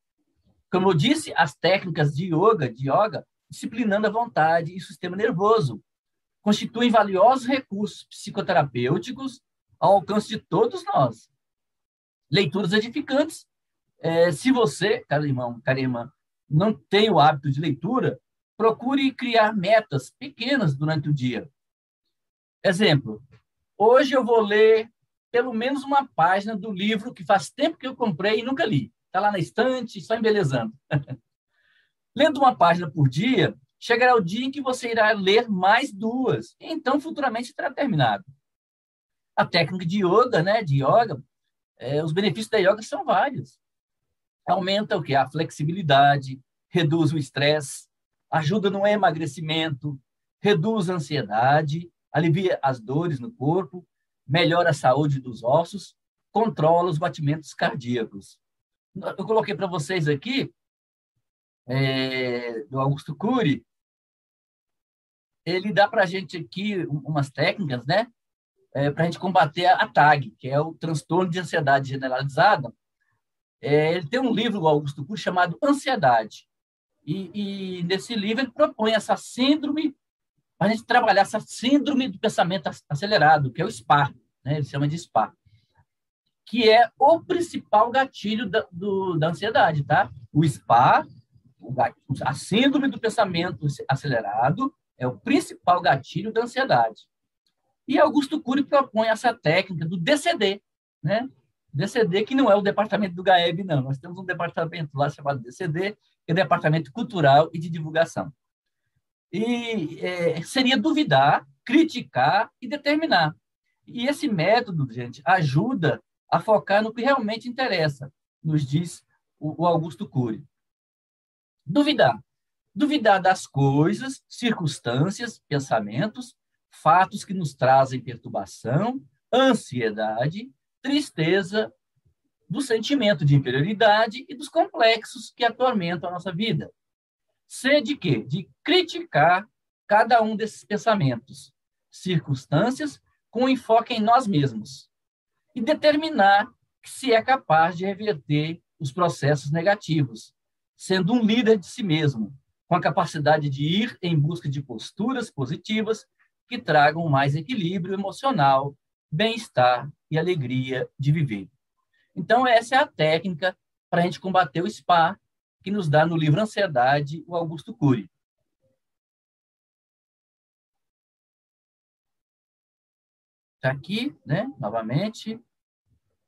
Como eu disse, as técnicas de yoga, disciplinando a vontade e o sistema nervoso, constituem valiosos recursos psicoterapêuticos ao alcance de todos nós. Leituras edificantes. Se você, caro irmão, cara irmã, não tem o hábito de leitura, procure criar metas pequenas durante o dia. Exemplo: hoje eu vou ler pelo menos uma página do livro que faz tempo que eu comprei e nunca li. Está lá na estante, só embelezando. Lendo uma página por dia, chegará o dia em que você irá ler mais 2, e então futuramente estará terminado. A técnica de yoga, os benefícios da yoga são vários. Aumenta o quê? A flexibilidade, reduz o estresse, ajuda no emagrecimento, reduz a ansiedade, alivia as dores no corpo, melhora a saúde dos ossos, controla os batimentos cardíacos. Eu coloquei para vocês aqui, do Augusto Cury, ele dá para a gente aqui umas técnicas, né, para a gente combater a TAG, que é o transtorno de ansiedade generalizada. Ele tem um livro, o Augusto Cury, chamado Ansiedade. E nesse livro ele propõe essa síndrome, para a gente trabalhar essa síndrome do pensamento acelerado, que é o SPA, né? Ele chama de SPA, que é o principal gatilho da ansiedade, tá? O SPA, a síndrome do pensamento acelerado, é o principal gatilho da ansiedade. E Augusto Cury propõe essa técnica do DCD, né? DCD, que não é o departamento do GAEB, não. Nós temos um departamento lá chamado DCD, que é o Departamento Cultural e de Divulgação. E seria duvidar, criticar e determinar. E esse método, gente, ajuda a focar no que realmente interessa, nos diz o Augusto Cury. Duvidar. Duvidar das coisas, circunstâncias, pensamentos, fatos que nos trazem perturbação, ansiedade, tristeza, do sentimento de inferioridade e dos complexos que atormentam a nossa vida. Ser de quê? De criticar cada um desses pensamentos, circunstâncias, com enfoque em nós mesmos. E determinar se é capaz de reverter os processos negativos, sendo um líder de si mesmo, com a capacidade de ir em busca de posturas positivas que tragam mais equilíbrio emocional, bem-estar e alegria de viver. Então, essa é a técnica para a gente combater o SPA, que nos dá no livro Ansiedade, o Augusto Cury. Está aqui, né? Novamente.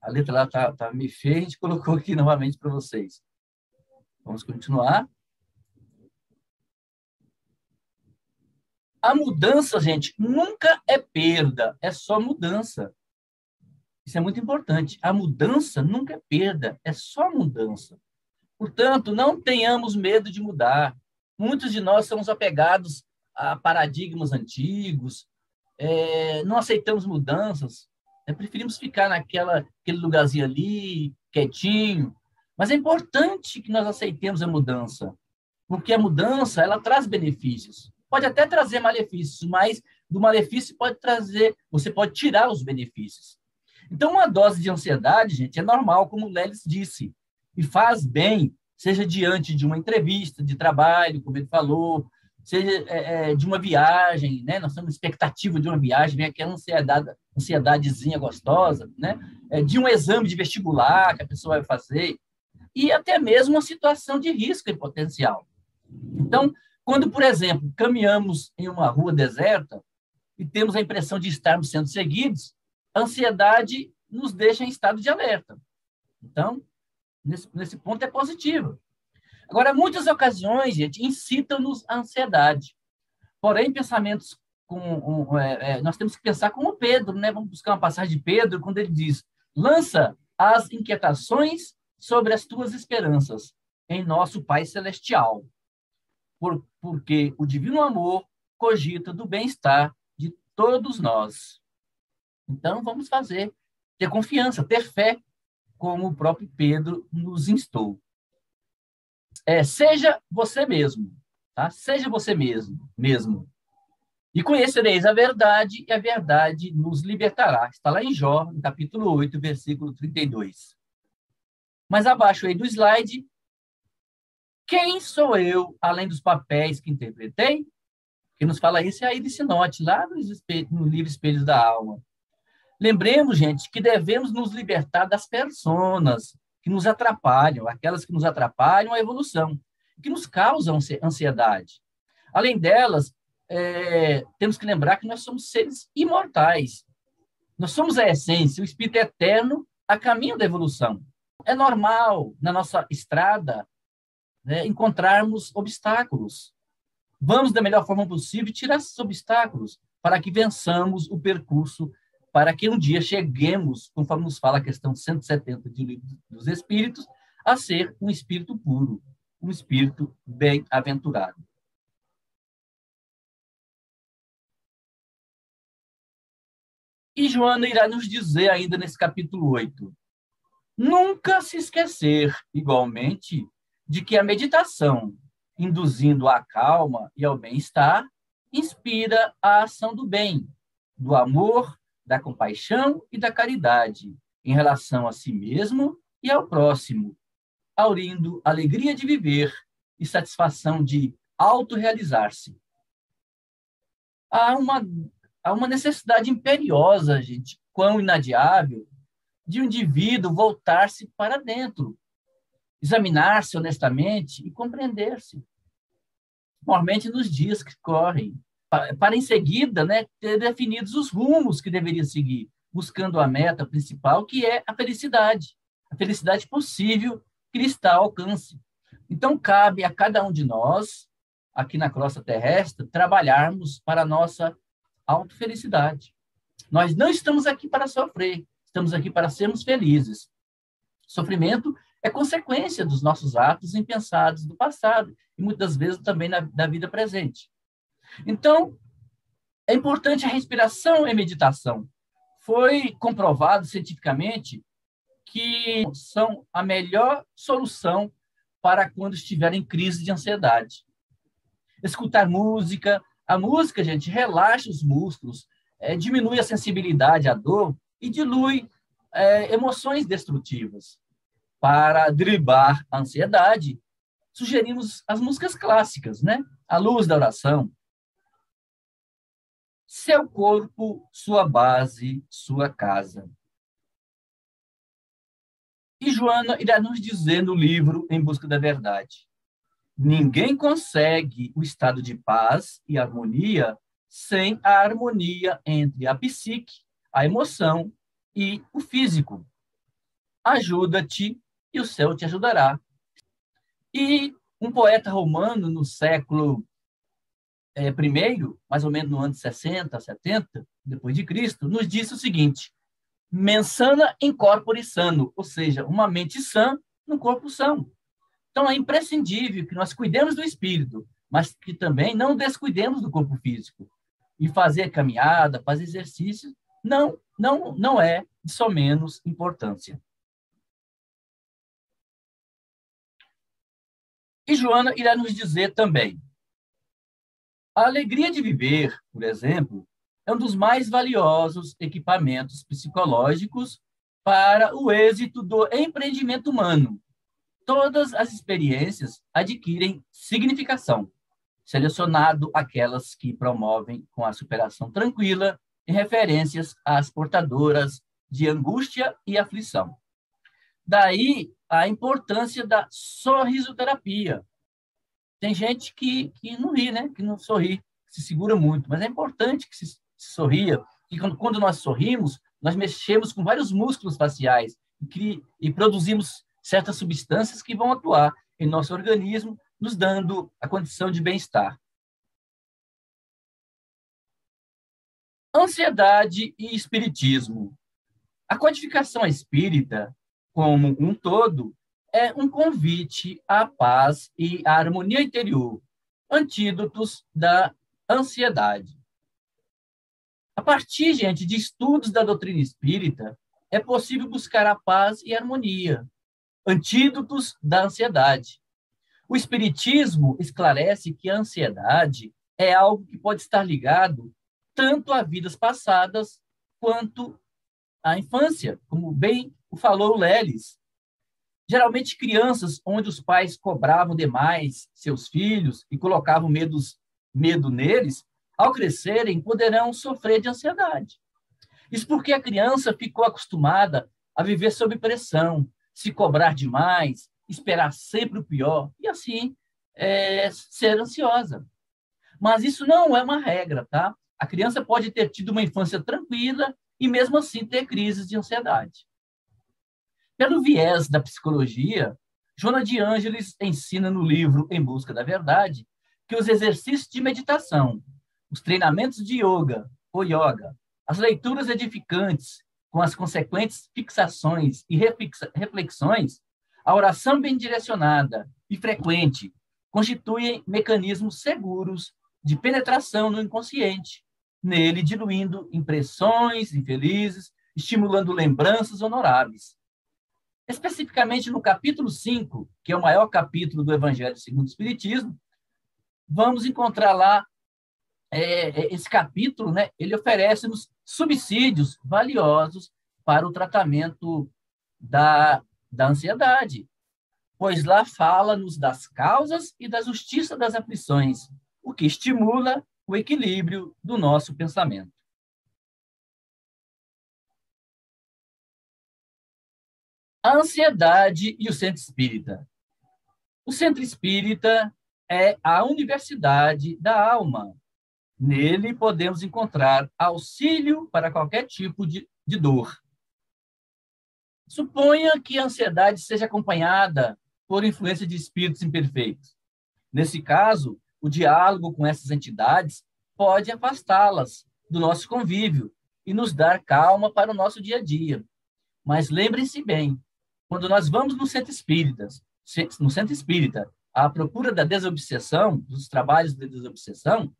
A letra lá está meio feia, a gente colocou aqui novamente para vocês. Vamos continuar. A mudança, gente, nunca é perda, é só mudança. Isso é muito importante. A mudança nunca é perda, é só mudança. Portanto, não tenhamos medo de mudar. Muitos de nós somos apegados a paradigmas antigos, não aceitamos mudanças, preferimos ficar naquele lugarzinho ali, quietinho. Mas é importante que nós aceitemos a mudança, porque a mudança ela traz benefícios. Pode até trazer malefícios, mas do malefício você pode tirar os benefícios. Então, uma dose de ansiedade, gente, é normal, como o Lelis disse, e faz bem, seja diante de uma entrevista de trabalho, como ele falou, seja de uma viagem, né? Nós temos expectativa de uma viagem, vem aquela ansiedadezinha gostosa, né? De um exame de vestibular que a pessoa vai fazer, e até mesmo uma situação de risco em potencial. Então, quando, por exemplo, caminhamos em uma rua deserta e temos a impressão de estarmos sendo seguidos, a ansiedade nos deixa em estado de alerta. Então, nesse ponto é positivo. Agora, muitas ocasiões, gente, incitam-nos a ansiedade. Porém, pensamentos nós temos que pensar como Pedro, né? Vamos buscar uma passagem de Pedro, quando ele diz: lança as inquietações sobre as tuas esperanças em nosso Pai Celestial, porque o divino amor cogita do bem-estar de todos nós. Então, vamos ter confiança, ter fé, como o próprio Pedro nos instou. Seja você mesmo, tá? Seja você mesmo. E conhecereis a verdade, e a verdade nos libertará. Está lá em Jó, no capítulo 8, versículo 32. Mas abaixo aí do slide, quem sou eu, além dos papéis que interpretei? Quem nos fala isso é a Iris Sinotti, lá no livro Espelhos da Alma. Lembremos, gente, que devemos nos libertar das personas que nos atrapalham, aquelas que nos atrapalham a evolução, que nos causam ansiedade. Além delas, temos que lembrar que nós somos seres imortais. Nós somos a essência, o espírito eterno a caminho da evolução. É normal, na nossa estrada, né, encontrarmos obstáculos. Vamos, da melhor forma possível, tirar esses obstáculos para que vençamos o percurso, para que um dia cheguemos, conforme nos fala a questão 170 do Livro dos Espíritos, a ser um espírito puro, um espírito bem-aventurado. E Joana irá nos dizer ainda nesse capítulo 8, nunca se esquecer, igualmente, de que a meditação, induzindo à calma e ao bem-estar, inspira a ação do bem, do amor, da compaixão e da caridade em relação a si mesmo e ao próximo, aurindo alegria de viver e satisfação de autorrealizar-se. Há uma necessidade imperiosa, gente, quão inadiável, de um indivíduo voltar-se para dentro, examinar-se honestamente e compreender-se, normalmente nos dias que correm, para em seguida, né, ter definidos os rumos que deveria seguir, buscando a meta principal, que é a felicidade possível que lhe está ao alcance. Então, cabe a cada um de nós, aqui na crosta terrestre, trabalharmos para a nossa autofelicidade. Nós não estamos aqui para sofrer, estamos aqui para sermos felizes. Sofrimento é consequência dos nossos atos impensados do passado e muitas vezes também da vida presente. Então, é importante a respiração e meditação. Foi comprovado cientificamente que são a melhor solução para quando estiver em crise de ansiedade. Escutar música. A música, gente, relaxa os músculos, diminui a sensibilidade à dor e dilui emoções destrutivas. Para driblar a ansiedade, sugerimos as músicas clássicas, né? A luz da oração. Seu corpo, sua base, sua casa. E Joana irá nos dizer no livro Em Busca da Verdade: ninguém consegue o estado de paz e harmonia sem a harmonia entre a psique, a emoção e o físico. Ajuda-te e o céu te ajudará. E um poeta romano no século I, mais ou menos no ano de 60, 70, depois de Cristo, nos disse o seguinte: mens-sana in corpore sano, ou seja, uma mente sã num corpo são. Então, é imprescindível que nós cuidemos do espírito, mas que também não descuidemos do corpo físico. E fazer caminhada, fazer exercício, não é de só menos importância. E Joana irá nos dizer também: a alegria de viver, por exemplo, é um dos mais valiosos equipamentos psicológicos para o êxito do empreendimento humano. Todas as experiências adquirem significação, selecionado aquelas que promovem com a superação tranquila em referências às portadoras de angústia e aflição. Daí a importância da sorrisoterapia. Tem gente que não ri, né? Que não sorri, que se segura muito, mas é importante que se sorria, e quando nós sorrimos, nós mexemos com vários músculos faciais e produzimos certas substâncias que vão atuar em nosso organismo, nos dando a condição de bem-estar. Ansiedade e espiritismo. A codificação espírita, como um todo, é um convite à paz e à harmonia interior, antídotos da ansiedade. A partir, gente, de estudos da doutrina espírita, é possível buscar a paz e a harmonia, antídotos da ansiedade. O espiritismo esclarece que a ansiedade é algo que pode estar ligado tanto a vidas passadas quanto à infância, como bem falou o Lelis. Geralmente crianças onde os pais cobravam demais seus filhos e colocavam medo neles, ao crescerem poderão sofrer de ansiedade. Isso porque a criança ficou acostumada a viver sob pressão, se cobrar demais, esperar sempre o pior e assim ser ansiosa. Mas isso não é uma regra, tá? A criança pode ter tido uma infância tranquila e mesmo assim ter crises de ansiedade. Pelo viés da psicologia, Joana de Ângeles ensina no livro Em Busca da Verdade que os exercícios de meditação, os treinamentos de yoga ou yoga, as leituras edificantes com as consequentes fixações e reflexões, a oração bem direcionada e frequente constituem mecanismos seguros de penetração no inconsciente, nele diluindo impressões infelizes, estimulando lembranças honoráveis. Especificamente no capítulo 5, que é o maior capítulo do Evangelho segundo o Espiritismo, vamos encontrar lá esse capítulo, né? Ele oferece-nos subsídios valiosos para o tratamento da ansiedade, pois lá fala-nos das causas e da justiça das aflições, o que estimula o equilíbrio do nosso pensamento. A ansiedade e o centro espírita. O centro espírita é a universidade da alma. Nele podemos encontrar auxílio para qualquer tipo de dor. Suponha que a ansiedade seja acompanhada por influência de espíritos imperfeitos. Nesse caso, o diálogo com essas entidades pode afastá-las do nosso convívio e nos dar calma para o nosso dia a dia. Mas lembrem-se bem, quando nós vamos no centro espírita, à procura da desobsessão, dos trabalhos de desobsessão,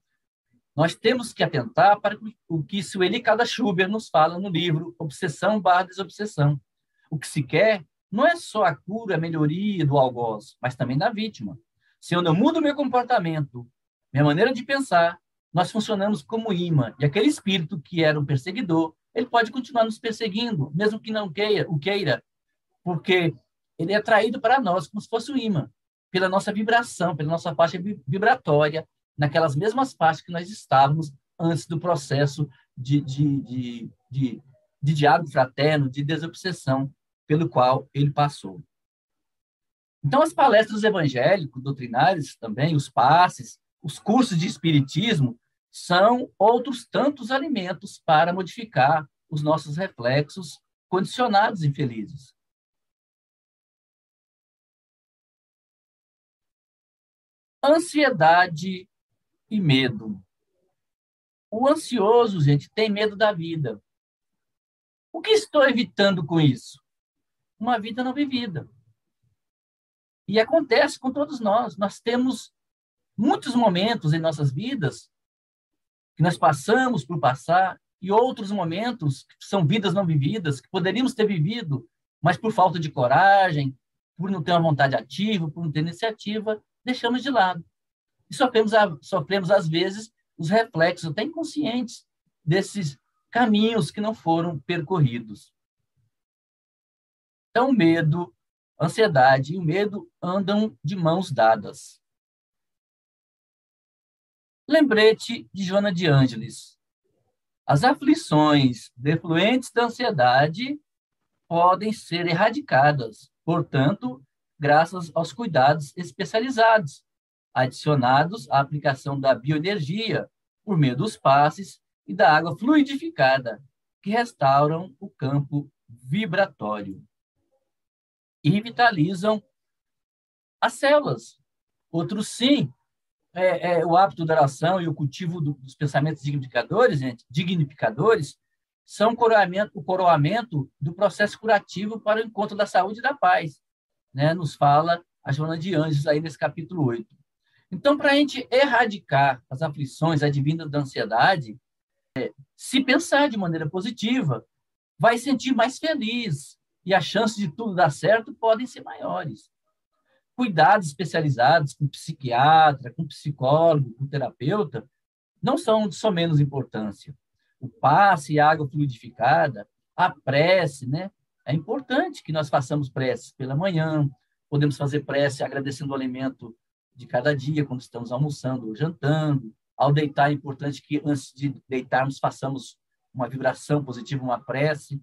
nós temos que atentar para o que Sueli Schubert nos fala no livro Obsessão/Desobsessão. O que se quer não é só a cura, a melhoria do algoz, mas também da vítima. Se eu não mudo meu comportamento, minha maneira de pensar, nós funcionamos como imã. E aquele espírito que era um perseguidor, ele pode continuar nos perseguindo, mesmo que não queira, porque ele é atraído para nós como se fosse um imã, pela nossa vibração, pela nossa faixa vibratória, naquelas mesmas faixas que nós estávamos antes do processo de diálogo fraterno, de desobsessão, pelo qual ele passou. Então, as palestras evangélicos, doutrinárias também, os passes, os cursos de espiritismo, são outros tantos alimentos para modificar os nossos reflexos condicionados infelizes. Ansiedade e medo. O ansioso, gente, tem medo da vida. O que estou evitando com isso? Uma vida não vivida. E acontece com todos nós. Nós temos muitos momentos em nossas vidas que nós passamos por passar e outros momentos que são vidas não vividas, que poderíamos ter vivido, mas por falta de coragem, por não ter uma vontade ativa, por não ter iniciativa, deixamos de lado. E sofremos às vezes, os reflexos até inconscientes desses caminhos que não foram percorridos. Então, o medo, a ansiedade e o medo andam de mãos dadas. Lembrete de Joana de Ângeles. As aflições defluentes da ansiedade podem ser erradicadas, portanto, graças aos cuidados especializados, adicionados à aplicação da bioenergia por meio dos passes e da água fluidificada, que restauram o campo vibratório e revitalizam as células. Outros, sim, o hábito da oração e o cultivo dos pensamentos dignificadores são o coroamento do processo curativo para o encontro da saúde e da paz, né? Nos fala a Joana de Ângeles aí nesse capítulo 8. Então, para a gente erradicar as aflições advindas da ansiedade, se pensar de maneira positiva, vai sentir mais feliz e as chances de tudo dar certo podem ser maiores. Cuidados especializados com psiquiatra, com psicólogo, com terapeuta, não são de só menos importância. O passe e a água fluidificada, a prece, né? É importante que nós façamos preces pela manhã, podemos fazer prece agradecendo o alimento de cada dia, quando estamos almoçando ou jantando. Ao deitar, é importante que, antes de deitarmos, façamos uma vibração positiva, uma prece.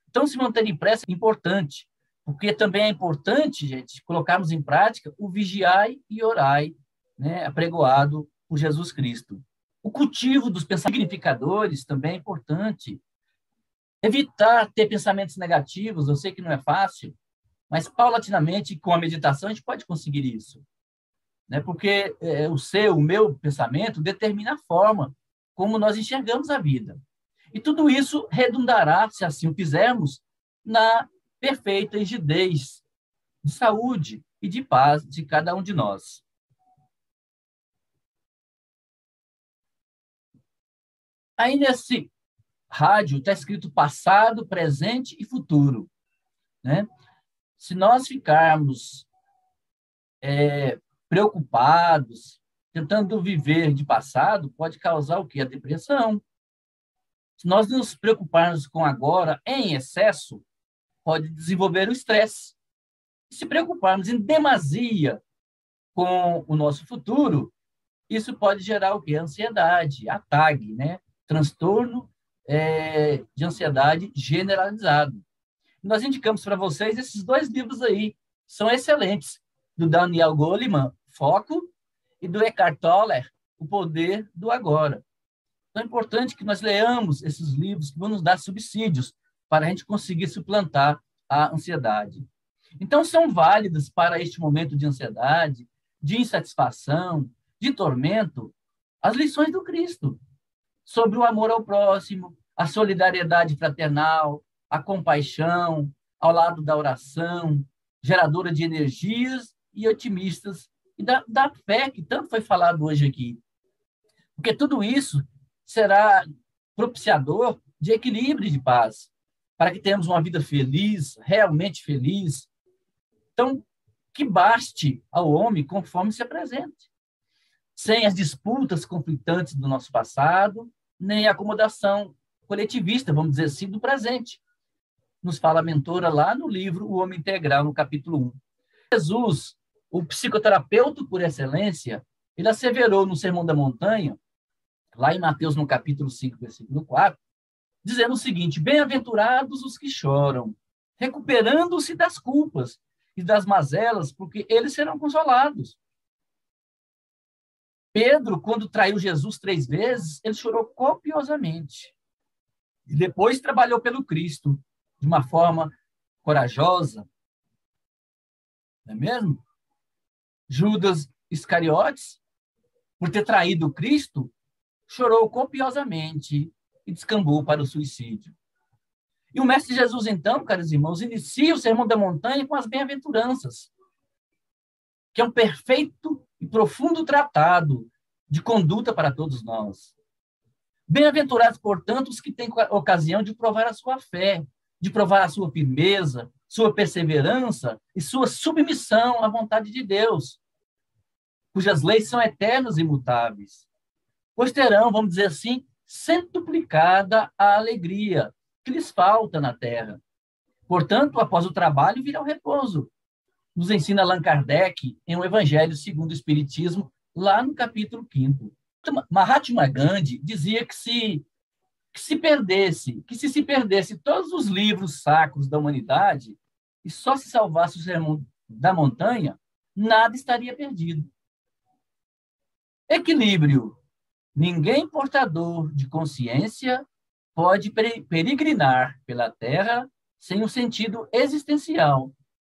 Então, se manter em prece é importante, porque também é importante, gente, colocarmos em prática o vigiai e orai, né, apregoado por Jesus Cristo. O cultivo dos pensamentos significadores também é importante. Evitar ter pensamentos negativos, eu sei que não é fácil, mas paulatinamente, com a meditação, a gente pode conseguir isso. Né? Porque o meu pensamento determina a forma como nós enxergamos a vida. E tudo isso redundará, se assim o fizermos, na perfeita rigidez de saúde e de paz de cada um de nós. Aí, nesse rádio, está escrito passado, presente e futuro, né? Se nós ficarmos preocupados, tentando viver de passado, pode causar o quê? A depressão. Se nós nos preocuparmos com agora em excesso, pode desenvolver o estresse. Se preocuparmos em demasia com o nosso futuro, isso pode gerar o quê? Ansiedade, a TAG, né? Transtorno de ansiedade generalizado. Nós indicamos para vocês esses 2 livros aí, são excelentes, do Daniel Goleman, Foco, e do Eckhart Tolle, O Poder do Agora. Então, é importante que nós leamos esses livros que vão nos dar subsídios para a gente conseguir suplantar a ansiedade. Então, são válidas para este momento de ansiedade, de insatisfação, de tormento, as lições do Cristo sobre o amor ao próximo, a solidariedade fraternal, a compaixão, ao lado da oração, geradora de energias e otimistas, e da fé, que tanto foi falado hoje aqui. Porque tudo isso será propiciador de equilíbrio e de paz, para que tenhamos uma vida feliz, realmente feliz. Então, que baste ao homem conforme se apresente, sem as disputas conflitantes do nosso passado, nem a acomodação coletivista, vamos dizer assim, do presente. Nos fala a mentora lá no livro O Homem Integral, no capítulo 1. Jesus, o psicoterapeuta por excelência, ele asseverou no Sermão da Montanha, lá em Mateus, no capítulo 5, versículo 4, dizendo o seguinte: bem-aventurados os que choram, recuperando-se das culpas e das mazelas, porque eles serão consolados. Pedro, quando traiu Jesus 3 vezes, ele chorou copiosamente. E depois trabalhou pelo Cristo de uma forma corajosa. Não é mesmo? Judas Iscariotes, por ter traído o Cristo, chorou copiosamente e descambou para o suicídio. E o Mestre Jesus, então, caros irmãos, inicia o Sermão da Montanha com as bem-aventuranças, que é um perfeito e profundo tratado de conduta para todos nós. Bem-aventurados, portanto, os que têm ocasião de provar a sua fé, de provar a sua firmeza, sua perseverança e sua submissão à vontade de Deus, cujas leis são eternas e imutáveis. Pois terão, vamos dizer assim, centuplicada a alegria que lhes falta na terra. Portanto, após o trabalho, virá o repouso. Nos ensina Allan Kardec em um Evangelho segundo o Espiritismo, lá no capítulo 5º. Mahatma Gandhi dizia que se se perdesse todos os livros sacros da humanidade e só se salvasse o Sermão da Montanha, nada estaria perdido. Equilíbrio. Ninguém portador de consciência pode peregrinar pela Terra sem um sentido existencial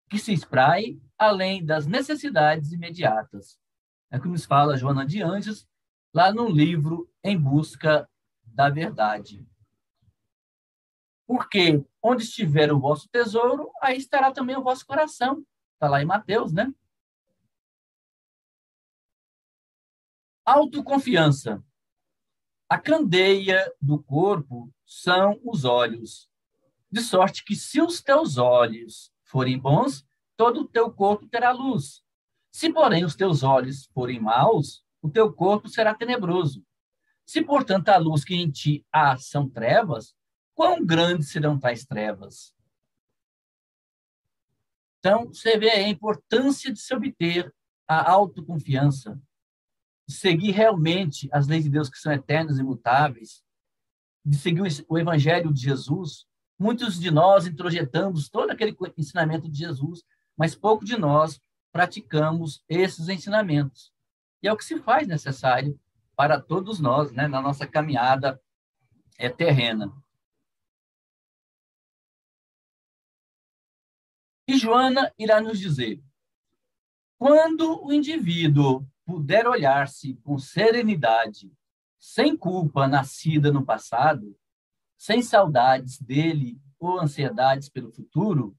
que se espraie além das necessidades imediatas. É o que nos fala Joana de Anjos, lá no livro Em Busca da Verdade. Porque onde estiver o vosso tesouro, aí estará também o vosso coração. Está lá em Mateus, né? Autoconfiança. A candeia do corpo são os olhos, de sorte que se os teus olhos forem bons, todo o teu corpo terá luz. Se, porém, os teus olhos forem maus, o teu corpo será tenebroso. Se, portanto, a luz que em ti há são trevas, quão grandes serão tais trevas? Então, você vê a importância de se obter a autoconfiança, de seguir realmente as leis de Deus que são eternas e imutáveis, de seguir o Evangelho de Jesus. Muitos de nós introjetamos todo aquele ensinamento de Jesus, mas pouco de nós praticamos esses ensinamentos. E é o que se faz necessário para todos nós, né, na nossa caminhada terrena. E Joana irá nos dizer: quando o indivíduo puder olhar-se com serenidade, sem culpa nascida no passado, sem saudades dele ou ansiedades pelo futuro,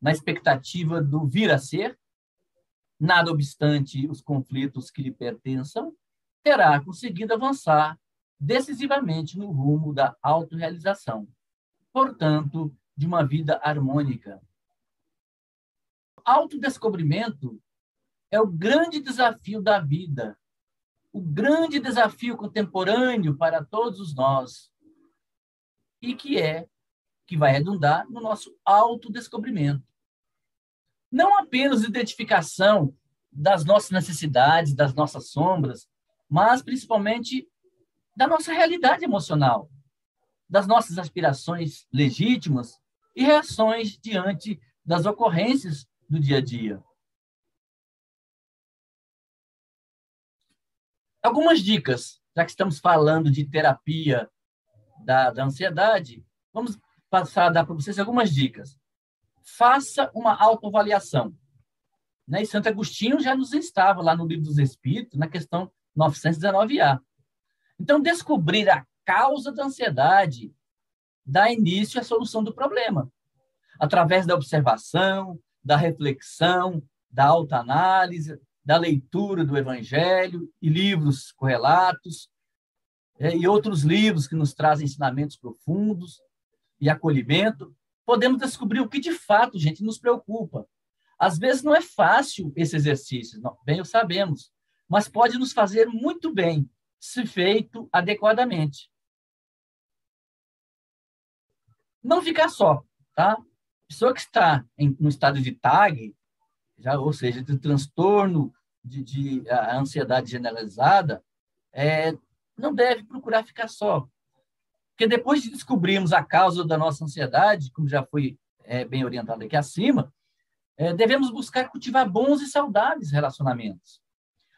na expectativa do vir a ser, nada obstante os conflitos que lhe pertençam, terá conseguido avançar decisivamente no rumo da autorrealização, portanto, de uma vida harmônica. Autodescobrimento é o grande desafio da vida, o grande desafio contemporâneo para todos nós, e que vai redundar no nosso autodescobrimento. Não apenas identificação das nossas necessidades, das nossas sombras, mas principalmente da nossa realidade emocional, das nossas aspirações legítimas e reações diante das ocorrências do dia a dia. Algumas dicas, já que estamos falando de terapia da ansiedade, vamos passar a dar para vocês algumas dicas. Faça uma autoavaliação. Né? E Santo Agostinho já nos instava lá no Livro dos Espíritos, na questão 919A. Então, descobrir a causa da ansiedade dá início à solução do problema, através da observação, da reflexão, da autoanálise, da leitura do Evangelho e livros correlatos, e outros livros que nos trazem ensinamentos profundos e acolhimento, podemos descobrir o que de fato, gente, nos preocupa. Às vezes não é fácil esse exercício, bem o sabemos, mas pode nos fazer muito bem, se feito adequadamente. Não ficar só, tá? Pessoa que está no estado de TAG, ou seja, de transtorno de ansiedade generalizada, não deve procurar ficar só. Porque depois de descobrirmos a causa da nossa ansiedade, como já foi bem orientado aqui acima, devemos buscar cultivar bons e saudáveis relacionamentos.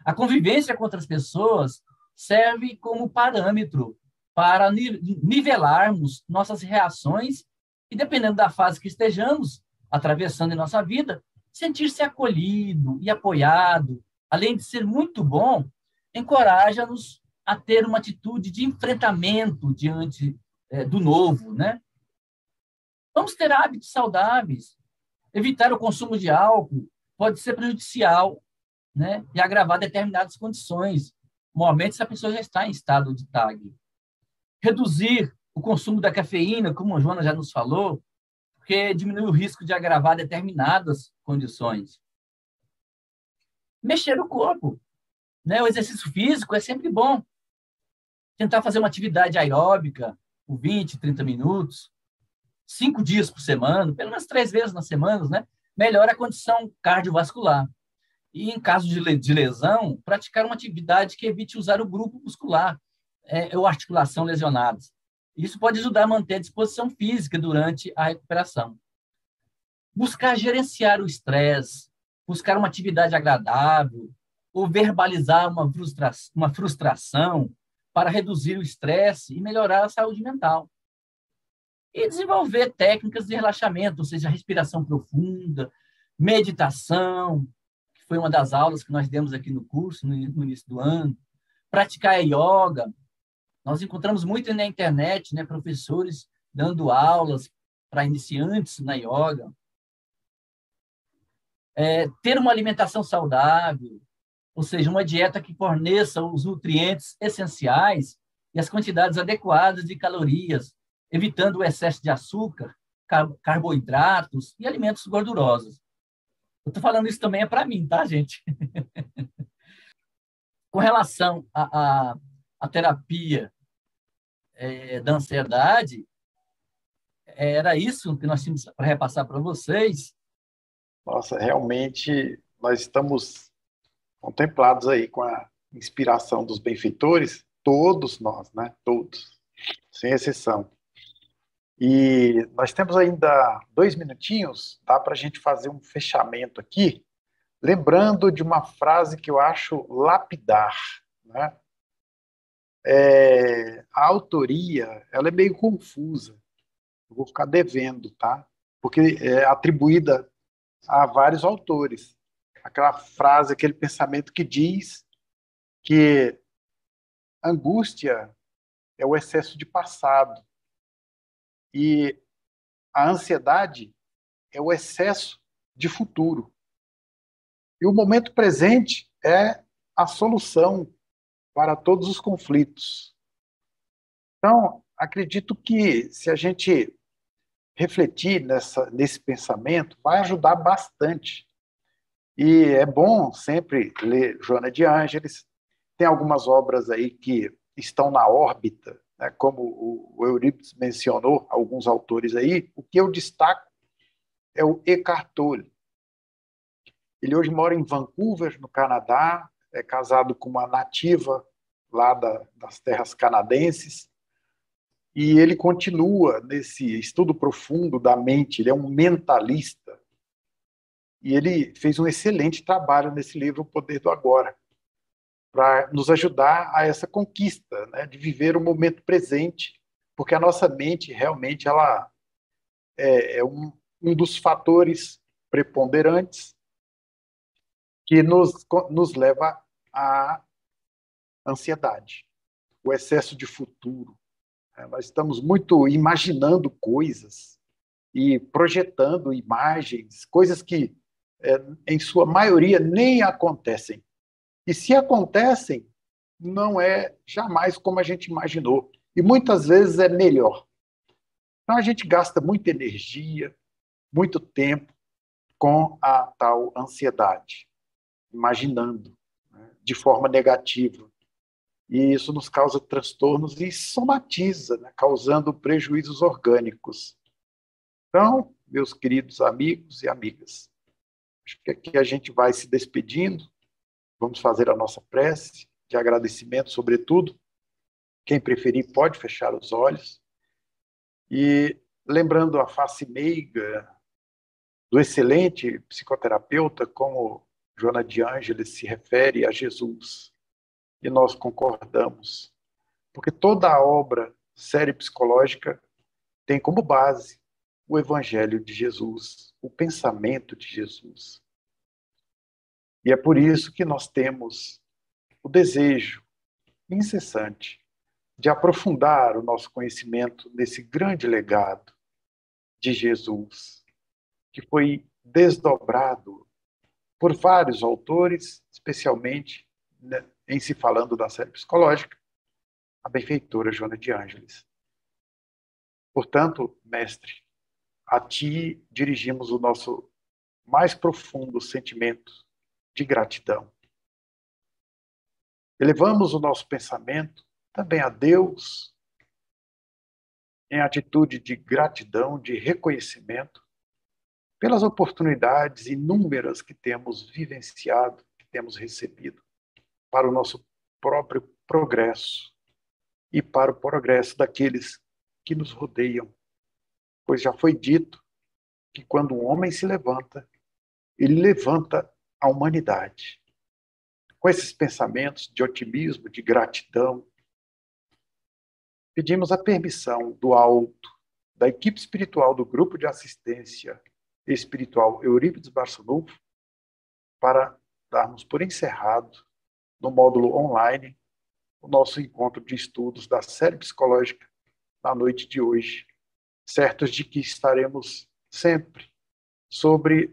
A convivência com outras pessoas serve como parâmetro para nivelarmos nossas reações e, dependendo da fase que estejamos atravessando em nossa vida, sentir-se acolhido e apoiado, além de ser muito bom, encoraja-nos a ter uma atitude de enfrentamento diante do novo, né? Vamos ter hábitos saudáveis. Evitar o consumo de álcool pode ser prejudicial, né? E agravar determinadas condições, normalmente se a pessoa já está em estado de TAG. Reduzir o consumo da cafeína, como a Joana já nos falou, porque diminui o risco de agravar determinadas condições. Mexer o corpo, né? O exercício físico é sempre bom. Tentar fazer uma atividade aeróbica por 20, 30 minutos, 5 dias por semana, pelo menos 3 vezes na semana, né? Melhora a condição cardiovascular. E, em caso de lesão, praticar uma atividade que evite usar o grupo muscular ou articulação lesionadas. Isso pode ajudar a manter a disposição física durante a recuperação. Buscar gerenciar o estresse, buscar uma atividade agradável, ou verbalizar uma frustração para reduzir o estresse e melhorar a saúde mental. E desenvolver técnicas de relaxamento, ou seja, respiração profunda, meditação, que foi uma das aulas que nós demos aqui no curso, no início do ano. Praticar a yoga. Nós encontramos muito na internet, né, professores dando aulas para iniciantes na yoga. Ter uma alimentação saudável, ou seja, uma dieta que forneça os nutrientes essenciais e as quantidades adequadas de calorias, evitando o excesso de açúcar, carboidratos e alimentos gordurosos. Eu estou falando isso também para mim, tá, gente? Com relação à terapia da ansiedade, era isso que nós tínhamos para repassar para vocês. Nossa, realmente nós estamos contemplados aí com a inspiração dos benfeitores, todos nós, né? Todos, sem exceção. E nós temos ainda 2 minutinhos, dá para a gente fazer um fechamento aqui, lembrando de uma frase que eu acho lapidar, né? A autoria, ela é meio confusa, eu vou ficar devendo, tá? Porque é atribuída a vários autores. Aquela frase, aquele pensamento que diz que angústia é o excesso de passado e a ansiedade é o excesso de futuro. E o momento presente é a solução para todos os conflitos. Então, acredito que se a gente refletir nesse pensamento, vai ajudar bastante. E é bom sempre ler Joana de Ângeles. Tem algumas obras aí que estão na órbita, né, como o Eurípides mencionou, alguns autores aí. O que eu destaco é o Eckhart Tolle. Ele hoje mora em Vancouver, no Canadá, é casado com uma nativa lá das terras canadenses, e ele continua nesse estudo profundo da mente, ele é um mentalista, e ele fez um excelente trabalho nesse livro, O Poder do Agora, para nos ajudar a essa conquista, né, de viver o momento presente, porque a nossa mente realmente ela é um dos fatores preponderantes que nos leva à ansiedade, o excesso de futuro. Nós estamos muito imaginando coisas e projetando imagens, coisas que, em sua maioria, nem acontecem. E se acontecem, não é jamais como a gente imaginou. E muitas vezes é melhor. Então a gente gasta muita energia, muito tempo com a tal ansiedade, imaginando, né, de forma negativa. E isso nos causa transtornos e somatiza, né, causando prejuízos orgânicos. Então, meus queridos amigos e amigas, acho que aqui a gente vai se despedindo, vamos fazer a nossa prece de agradecimento, sobretudo. Quem preferir pode fechar os olhos. E lembrando a face meiga do excelente psicoterapeuta, como Joana de Ângeles se refere a Jesus. E nós concordamos, porque toda a obra série psicológica tem como base o Evangelho de Jesus, o pensamento de Jesus. E é por isso que nós temos o desejo incessante de aprofundar o nosso conhecimento nesse grande legado de Jesus, que foi desdobrado por vários autores, especialmente, né, em se falando da série psicológica, a benfeitora Joana de Ângeles. Portanto, mestre, a ti dirigimos o nosso mais profundo sentimento de gratidão. Elevamos o nosso pensamento também a Deus, em atitude de gratidão, de reconhecimento, pelas oportunidades inúmeras que temos vivenciado, que temos recebido, para o nosso próprio progresso e para o progresso daqueles que nos rodeiam. Pois já foi dito que quando um homem se levanta, ele levanta a humanidade. Com esses pensamentos de otimismo, de gratidão, pedimos a permissão do alto, da equipe espiritual do Grupo de Assistência Espiritual Eurípides Barçanufo, para darmos por encerrado, no módulo online, o nosso encontro de estudos da série psicológica na noite de hoje, certos de que estaremos sempre sob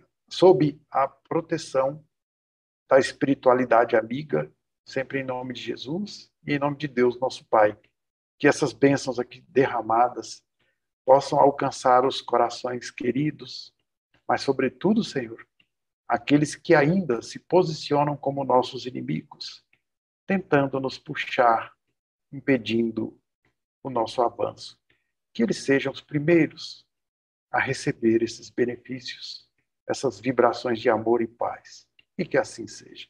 a proteção da espiritualidade amiga, sempre em nome de Jesus e em nome de Deus, nosso Pai. Que essas bênçãos aqui derramadas possam alcançar os corações queridos, mas, sobretudo, Senhor, aqueles que ainda se posicionam como nossos inimigos, tentando nos puxar, impedindo o nosso avanço. Que eles sejam os primeiros a receber esses benefícios, essas vibrações de amor e paz. E que assim seja.